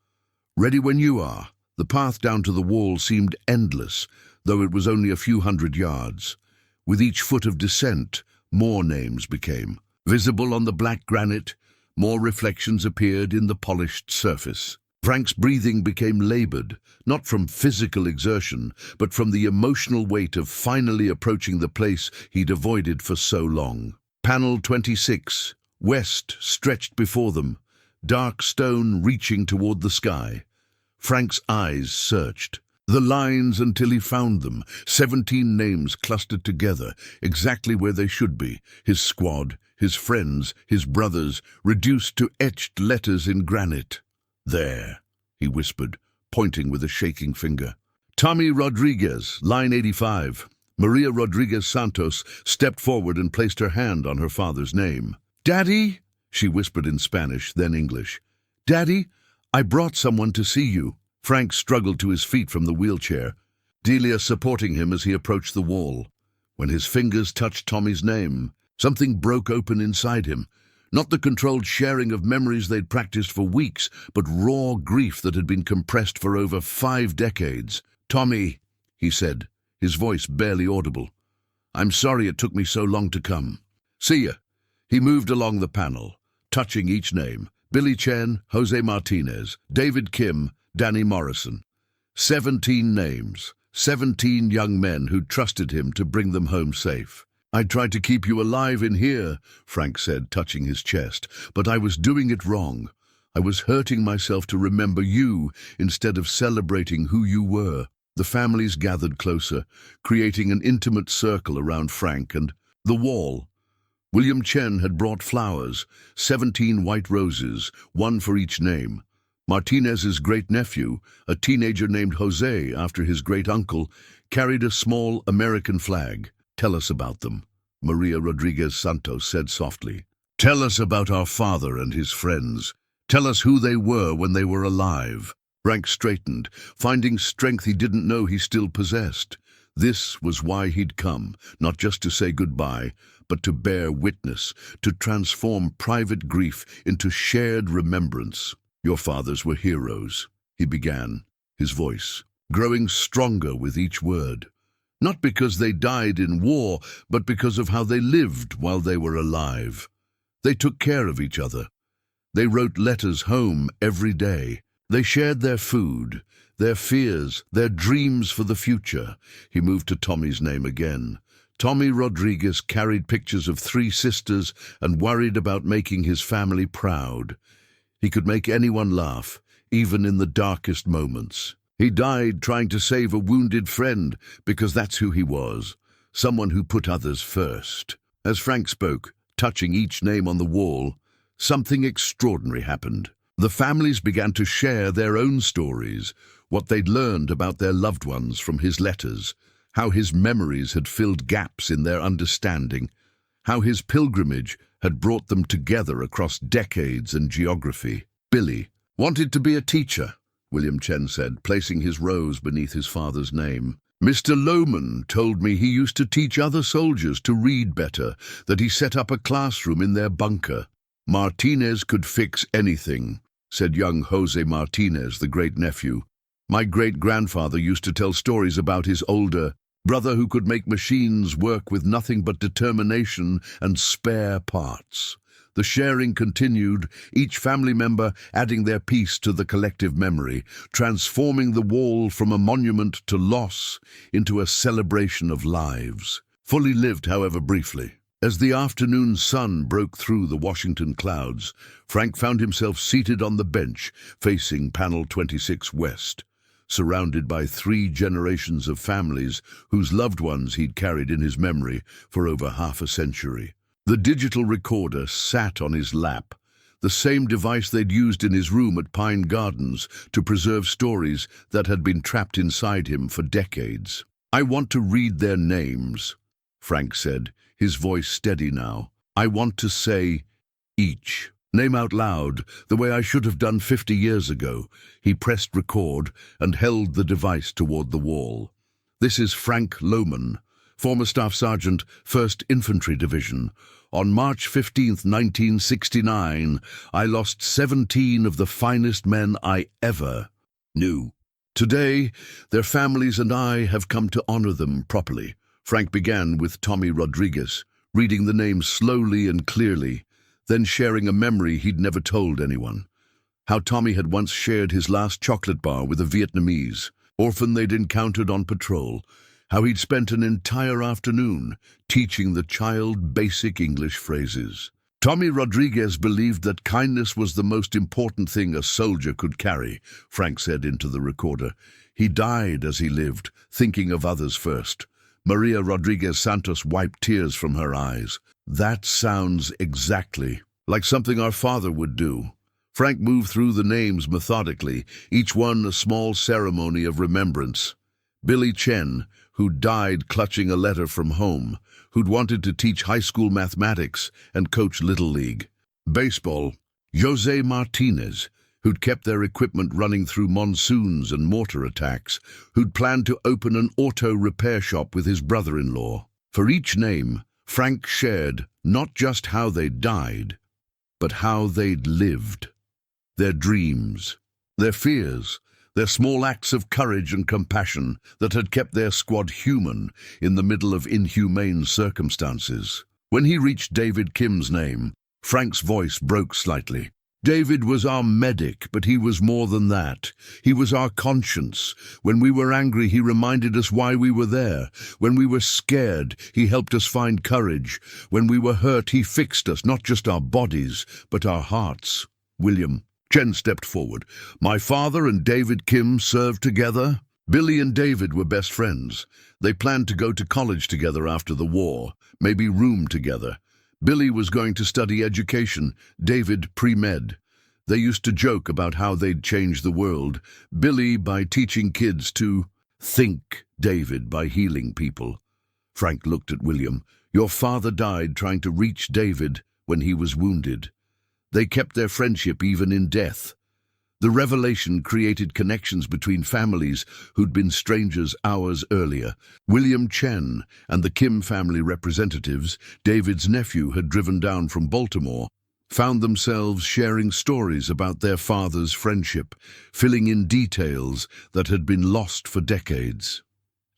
"Ready when you are." The path down to the wall seemed endless, though it was only a few hundred yards. With each foot of descent, more names became visible on the black granite, more reflections appeared in the polished surface. Frank's breathing became labored, not from physical exertion, but from the emotional weight of finally approaching the place he'd avoided for so long. Panel 26, West, stretched before them, dark stone reaching toward the sky. Frank's eyes searched the lines until he found them, 17 names clustered together, exactly where they should be. His squad, his friends, his brothers, reduced to etched letters in granite. "There," he whispered, pointing with a shaking finger. "Tommy Rodriguez, line 85. Maria Rodriguez Santos stepped forward and placed her hand on her father's name. "Daddy," she whispered in Spanish, then English. "Daddy, I brought someone to see you." Frank struggled to his feet from the wheelchair, Delia supporting him as he approached the wall. When his fingers touched Tommy's name, something broke open inside him. Not the controlled sharing of memories they'd practiced for weeks, but raw grief that had been compressed for over 5 decades. "Tommy," he said, his voice barely audible. "I'm sorry it took me so long to come." "See ya." He moved along the panel, touching each name. Billy Chen, Jose Martinez, David Kim, Danny Morrison. 17 names, 17 young men who'd trusted him to bring them home safe. "I tried to keep you alive in here," Frank said, touching his chest, "but I was doing it wrong. I was hurting myself to remember you instead of celebrating who you were." The families gathered closer, creating an intimate circle around Frank and the wall. William Chen had brought flowers, 17 white roses, one for each name. Martinez's great-nephew, a teenager named Jose after his great-uncle, carried a small American flag. "Tell us about them," Maria Rodriguez Santos said softly. "Tell us about our father and his friends. Tell us who they were when they were alive." Frank straightened, finding strength he didn't know he still possessed. This was why he'd come, not just to say goodbye, but to bear witness, to transform private grief into shared remembrance. "Your fathers were heroes," he began, his voice growing stronger with each word. "Not because they died in war, but because of how they lived while they were alive. They took care of each other. They wrote letters home every day. They shared their food, their fears, their dreams for the future." He moved to Tommy's name again. Tommy Rodriguez carried pictures of 3 sisters and worried about making his family proud. He could make anyone laugh, even in the darkest moments. He died trying to save a wounded friend, because that's who he was. someone who put others first. As Frank spoke, touching each name on the wall, something extraordinary happened. The families began to share their own stories, what they'd learned about their loved ones from his letters, how his memories had filled gaps in their understanding, how his pilgrimage had brought them together across decades and geography. Billy wanted to be a teacher, William Chen said, placing his rose beneath his father's name. Mr. Loman told me he used to teach other soldiers to read better, that he set up a classroom in their bunker. Martinez could fix anything, said young Jose Martinez, the great-nephew. My great-grandfather used to tell stories about his older brother who could make machines work with nothing but determination and spare parts. The sharing continued, each family member adding their piece to the collective memory, transforming the wall from a monument to loss into a celebration of lives. Fully lived, however, briefly. As the afternoon sun broke through the Washington clouds, Frank found himself seated on the bench facing Panel 26 West, surrounded by 3 generations of families whose loved ones he'd carried in his memory for over half a century. The digital recorder sat on his lap, the same device they'd used in his room at Pine Gardens to preserve stories that had been trapped inside him for decades. I want to read their names, Frank said, his voice steady now. I want to say each name out loud, the way I should have done 50 years ago. He pressed record and held the device toward the wall. This is Frank Loman, former Staff Sergeant, 1st Infantry Division. On March 15, 1969, I lost 17 of the finest men I ever knew. Today, their families and I have come to honor them properly. Frank began with Tommy Rodriguez, reading the name slowly and clearly, then sharing a memory he'd never told anyone. How Tommy had once shared his last chocolate bar with a Vietnamese orphan they'd encountered on patrol. How he'd spent an entire afternoon teaching the child basic English phrases. Tommy Rodriguez believed that kindness was the most important thing a soldier could carry, Frank said into the recorder. He died as he lived, thinking of others first. Maria Rodriguez Santos wiped tears from her eyes. That sounds exactly like something our father would do. Frank moved through the names methodically, each one a small ceremony of remembrance. Billy Chen, who'd died clutching a letter from home, who'd wanted to teach high school mathematics and coach Little League baseball. Jose Martinez, who'd kept their equipment running through monsoons and mortar attacks, who'd planned to open an auto repair shop with his brother-in-law. For each name, Frank shared not just how they'd died, but how they'd lived. Their dreams, their fears, their small acts of courage and compassion that had kept their squad human in the middle of inhumane circumstances. When he reached David Kim's name, Frank's voice broke slightly. David was our medic, but he was more than that. He was our conscience. When we were angry, he reminded us why we were there. When we were scared, he helped us find courage. When we were hurt, he fixed us, not just our bodies, but our hearts. William Chen stepped forward. My father and David Kim served together. Billy and David were best friends. They planned to go to college together after the war, maybe room together. Billy was going to study education, David pre-med. They used to joke about how they'd change the world. Billy by teaching kids to think, David by healing people. Frank looked at William. Your father died trying to reach David when he was wounded. They kept their friendship even in death. The revelation created connections between families who'd been strangers hours earlier. William Chen and the Kim family representatives, David's nephew, had driven down from Baltimore, found themselves sharing stories about their father's friendship, filling in details that had been lost for decades.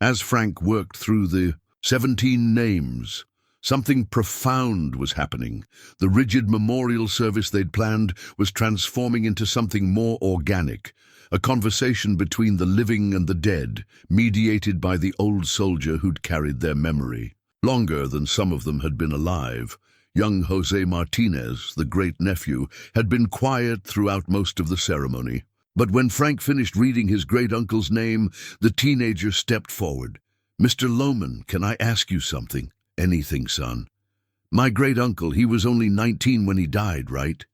As Frank worked through the 17 names, something profound was happening. The rigid memorial service they'd planned was transforming into something more organic, a conversation between the living and the dead, mediated by the old soldier who'd carried their memory. Longer than some of them had been alive, young Jose Martinez, the great-nephew, had been quiet throughout most of the ceremony. But when Frank finished reading his great-uncle's name, the teenager stepped forward. "Mr. Loman, can I ask you something?" "Anything, son." "My great-uncle, he was only 19 when he died, right?"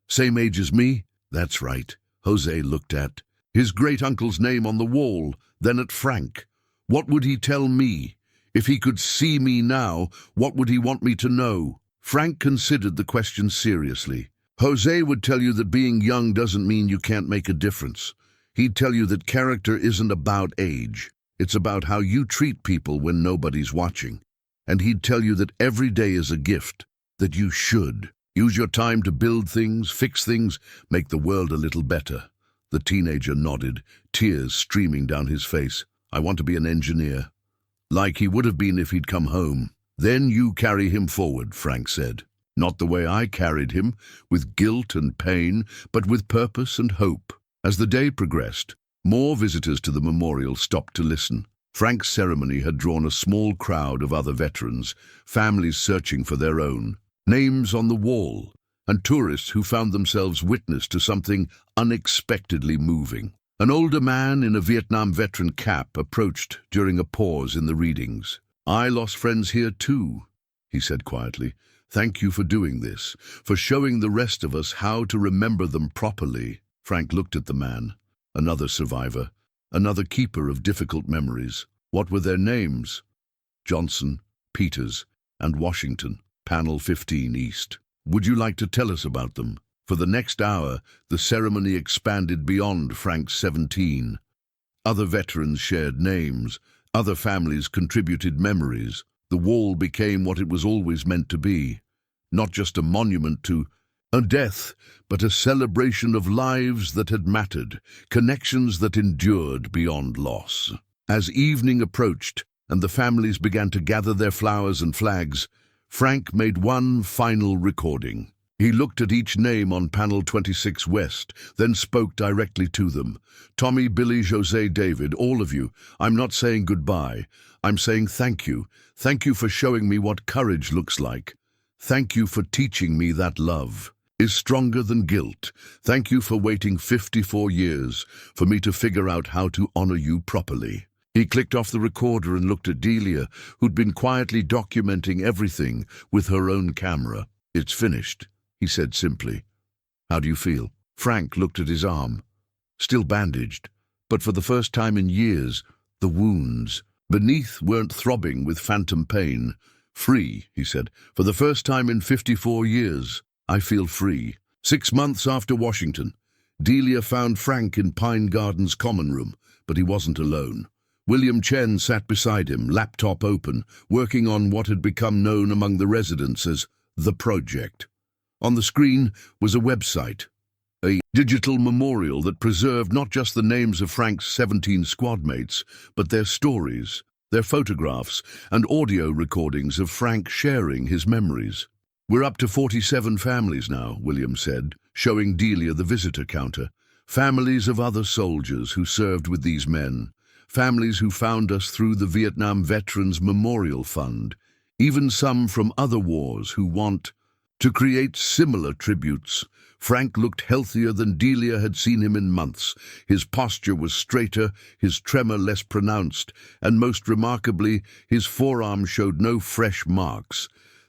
"Same age as me?" "That's right." Jose looked at his great-uncle's name on the wall, then at Frank. "What would he tell me? If he could see me now, what would he want me to know?" Frank considered the question seriously. "Jose would tell you that being young doesn't mean you can't make a difference. He'd tell you that character isn't about age. It's about how you treat people when nobody's watching. And he'd tell you that every day is a gift, that you should use your time to build things, fix things, make the world a little better." The teenager nodded, tears streaming down his face. "I want to be an engineer." "Like he would have been if he'd come home." "Then you carry him forward," Frank said. "Not the way I carried him, with guilt and pain, but with purpose and hope." As the day progressed, more visitors to the memorial stopped to listen. Frank's ceremony had drawn a small crowd of other veterans, families searching for their own, names on the wall, and tourists who found themselves witness to something unexpectedly moving. An older man in a Vietnam veteran cap approached during a pause in the readings. "I lost friends here too," he said quietly. "Thank you for doing this, for showing the rest of us how to remember them properly." Frank looked at the man, another survivor, another keeper of difficult memories. What were their names? Johnson, Peters, and Washington, Panel 15 East. "Would you like to tell us about them?" For the next hour, the ceremony expanded beyond Frank's 17. Other veterans shared names, other families contributed memories. The wall became what it was always meant to be, not just a monument to a death, but a celebration of lives that had mattered, connections that endured beyond loss. As evening approached and the families began to gather their flowers and flags, Frank made one final recording. He looked at each name on panel 26 West, then spoke directly to them. "Tommy, Billy, Jose, David, all of you, I'm not saying goodbye. I'm saying thank you. Thank you for showing me what courage looks like. Thank you for teaching me that love is stronger than guilt. Thank you for waiting 54 years for me to figure out how to honor you properly." He clicked off the recorder and looked at Delia, who'd been quietly documenting everything with her own camera. "It's finished," he said simply. "How do you feel?" Frank looked at his arm. Still bandaged, but for the first time in years, the wounds beneath weren't throbbing with phantom pain. "Free," he said. "For the first time in 54 years, I feel free." 6 months after Washington, Delia found Frank in Pine Gardens' common room, but he wasn't alone. William Chen sat beside him, laptop open, working on what had become known among the residents as the project. On the screen was a website, a digital memorial that preserved not just the names of Frank's 17 squadmates, but their stories, their photographs, and audio recordings of Frank sharing his memories. "We're up to 47 families now," William said, showing Delia the visitor counter. "Families of other soldiers who served with these men. Families who found us through the Vietnam Veterans Memorial Fund. Even some from other wars who want to create similar tributes." Frank looked healthier than Delia had seen him in months. His posture was straighter, his tremor less pronounced, and most remarkably, his forearm showed no fresh marks.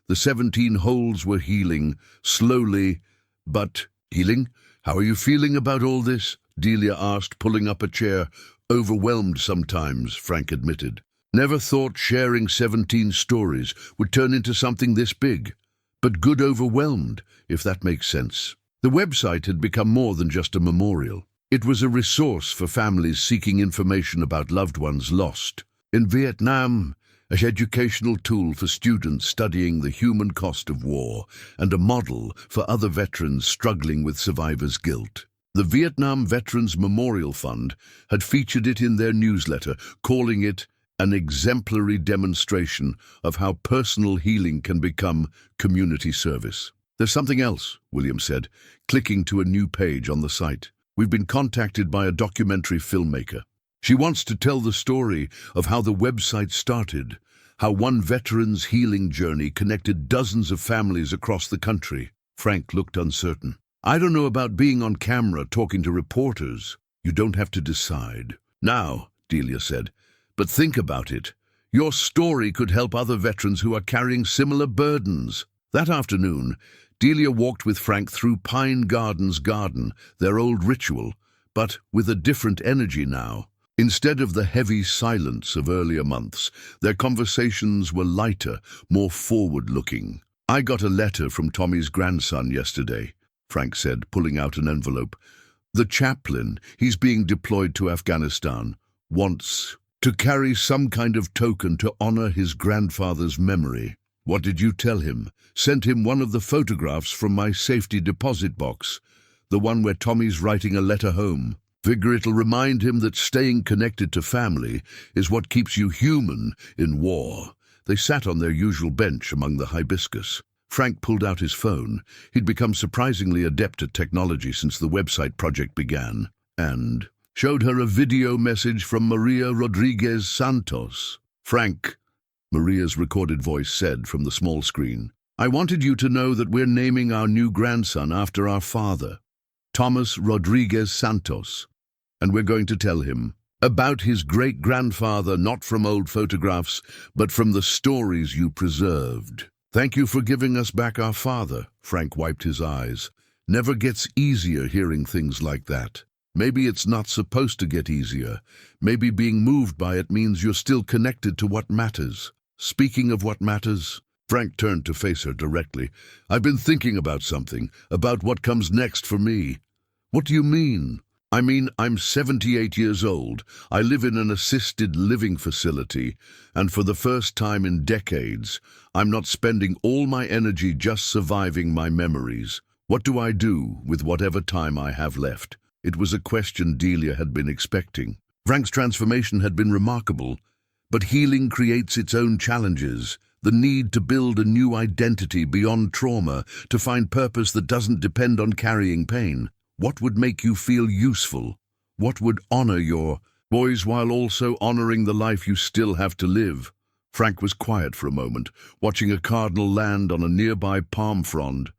The 17 holes were healing, slowly, but healing? "How are you feeling about all this?" Delia asked, pulling up a chair. "Overwhelmed sometimes," Frank admitted. "Never thought sharing 17 stories would turn into something this big. But good overwhelmed, if that makes sense." The website had become more than just a memorial. It was a resource for families seeking information about loved ones lost in Vietnam, an educational tool for students studying the human cost of war, and a model for other veterans struggling with survivors' guilt. The Vietnam Veterans Memorial Fund had featured it in their newsletter, calling it an exemplary demonstration of how personal healing can become community service. "There's something else," William said, clicking to a new page on the site. "We've been contacted by a documentary filmmaker. She wants to tell the story of how the website started, how one veteran's healing journey connected dozens of families across the country." Frank looked uncertain. "I don't know about being on camera talking to reporters." "You don't have to decide." "Now," Delia said, "but think about it. Your story could help other veterans who are carrying similar burdens. That afternoon, Delia walked with Frank through Pine Gardens garden, their old ritual, but with a different energy now. Instead of the heavy silence of earlier months, their conversations were lighter, more forward-looking. "I got a letter from Tommy's grandson yesterday," Frank said, pulling out an envelope. "The chaplain, he's being deployed to Afghanistan, wants to carry some kind of token to honor his grandfather's memory." "What did you tell him?" "Sent him one of the photographs from my safety deposit box, the one where Tommy's writing a letter home. Figure it'll remind him that staying connected to family is what keeps you human in war." They sat on their usual bench among the hibiscus. Frank pulled out his phone. He'd become surprisingly adept at technology since the website project began, and showed her a video message from Maria Rodriguez Santos. "Frank," Maria's recorded voice said from the small screen, "I wanted you to know that we're naming our new grandson after our father, Thomas Rodriguez Santos, and we're going to tell him about his great-grandfather, not from old photographs, but from the stories you preserved. Thank you for giving us back our father." Frank wiped his eyes. Never gets easier hearing things like that. Maybe it's not supposed to get easier. Maybe being moved by it means you're still connected to what matters. Speaking of what matters, Frank turned to face her directly. "I've been thinking about something, about what comes next for me." "What do you mean?" "I mean, I'm 78 years old. I live in an assisted living facility, and for the first time in decades, I'm not spending all my energy just surviving my memories. What do I do with whatever time I have left?" It was a question Delia had been expecting. Frank's transformation had been remarkable, but healing creates its own challenges. The need to build a new identity beyond trauma, to find purpose that doesn't depend on carrying pain. What would make you feel useful? What would honor your boys while also honoring the life you still have to live? Frank was quiet for a moment, watching a cardinal land on a nearby palm frond.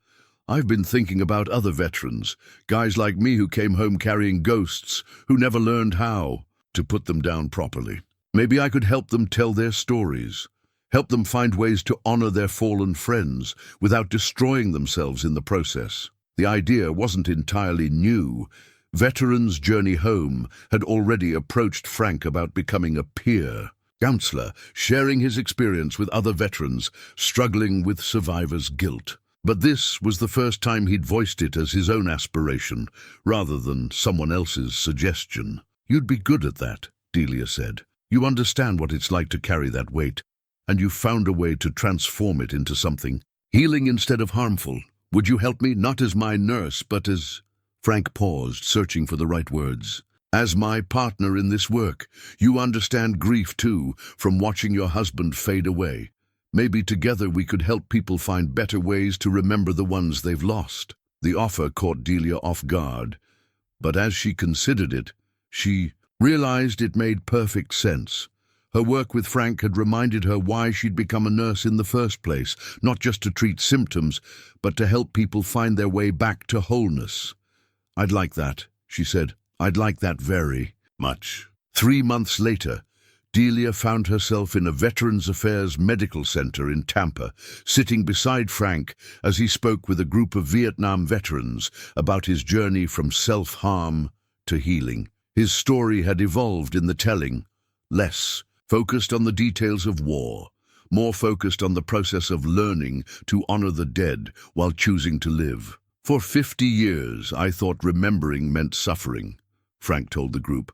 "I've been thinking about other veterans, guys like me who came home carrying ghosts, who never learned how to put them down properly. Maybe I could help them tell their stories, help them find ways to honor their fallen friends without destroying themselves in the process." The idea wasn't entirely new. Veterans' Journey Home had already approached Frank about becoming a peer counselor, sharing his experience with other veterans struggling with survivors' guilt. But this was the first time he'd voiced it as his own aspiration, rather than someone else's suggestion. "You'd be good at that," Delia said. "You understand what it's like to carry that weight, and you've found a way to transform it into something healing instead of harmful. Would you help me, not as my nurse, but as—" Frank paused, searching for the right words. "As my partner in this work. You understand grief too, from watching your husband fade away. Maybe together we could help people find better ways to remember the ones they've lost." The offer caught Delia off guard, but as she considered it, she realized it made perfect sense. Her work with Frank had reminded her why she'd become a nurse in the first place, not just to treat symptoms, but to help people find their way back to wholeness. "I'd like that," she said. "I'd like that very much." 3 months later, Delia found herself in a Veterans Affairs medical center in Tampa, sitting beside Frank as he spoke with a group of Vietnam veterans about his journey from self-harm to healing. His story had evolved in the telling, less focused on the details of war, more focused on the process of learning to honor the dead while choosing to live. "For 50 years, I thought remembering meant suffering," Frank told the group.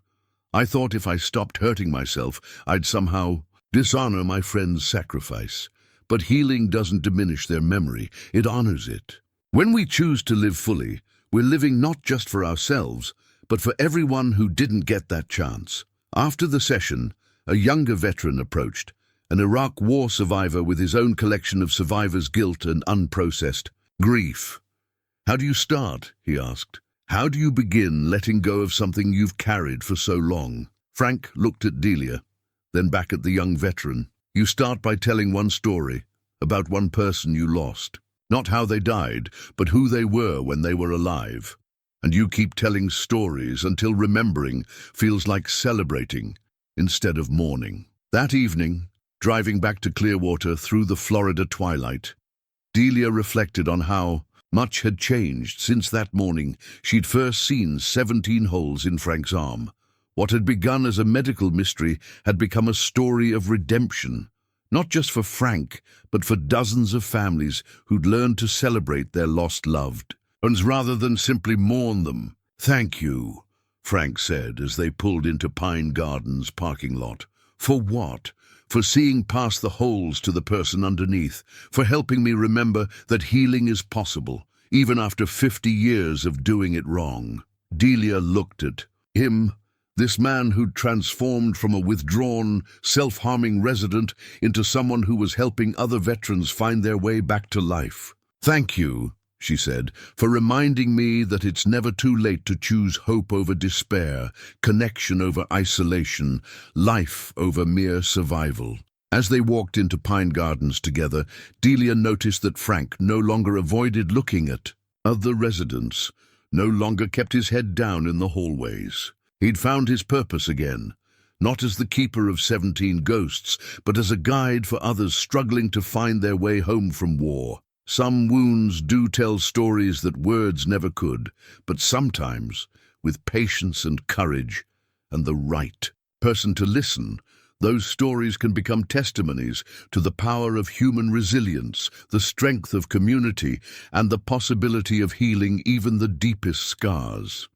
"I thought if I stopped hurting myself, I'd somehow dishonor my friend's sacrifice. But healing doesn't diminish their memory, it honors it. When we choose to live fully, we're living not just for ourselves, but for everyone who didn't get that chance." After the session, a younger veteran approached, an Iraq war survivor with his own collection of survivor's guilt and unprocessed grief. "How do you start?" he asked. "How do you begin letting go of something you've carried for so long?" Frank looked at Delia, then back at the young veteran. "You start by telling one story, about one person you lost. Not how they died, but who they were when they were alive. And you keep telling stories until remembering feels like celebrating instead of mourning." That evening, driving back to Clearwater through the Florida twilight. Delia reflected on how much had changed since that morning she'd first seen 17 holes in Frank's arm. What had begun as a medical mystery had become a story of redemption, not just for Frank, but for dozens of families who'd learned to celebrate their lost loved ones rather than simply mourn them. "Thank you," Frank said as they pulled into Pine Gardens' parking lot. "For what? For seeing past the holes to the person underneath, for helping me remember that healing is possible, even after 50 years of doing it wrong." Delia looked at him, this man who'd transformed from a withdrawn, self-harming resident into someone who was helping other veterans find their way back to life. "Thank you," she said, "for reminding me that it's never too late to choose hope over despair, connection over isolation, life over mere survival." As they walked into Pine Gardens together, Delia noticed that Frank no longer avoided looking at other residents, no longer kept his head down in the hallways. He'd found his purpose again, not as the keeper of 17 ghosts, but as a guide for others struggling to find their way home from war. Some wounds do tell stories that words never could, but sometimes, with patience and courage, and the right person to listen, those stories can become testimonies to the power of human resilience, the strength of community, and the possibility of healing even the deepest scars.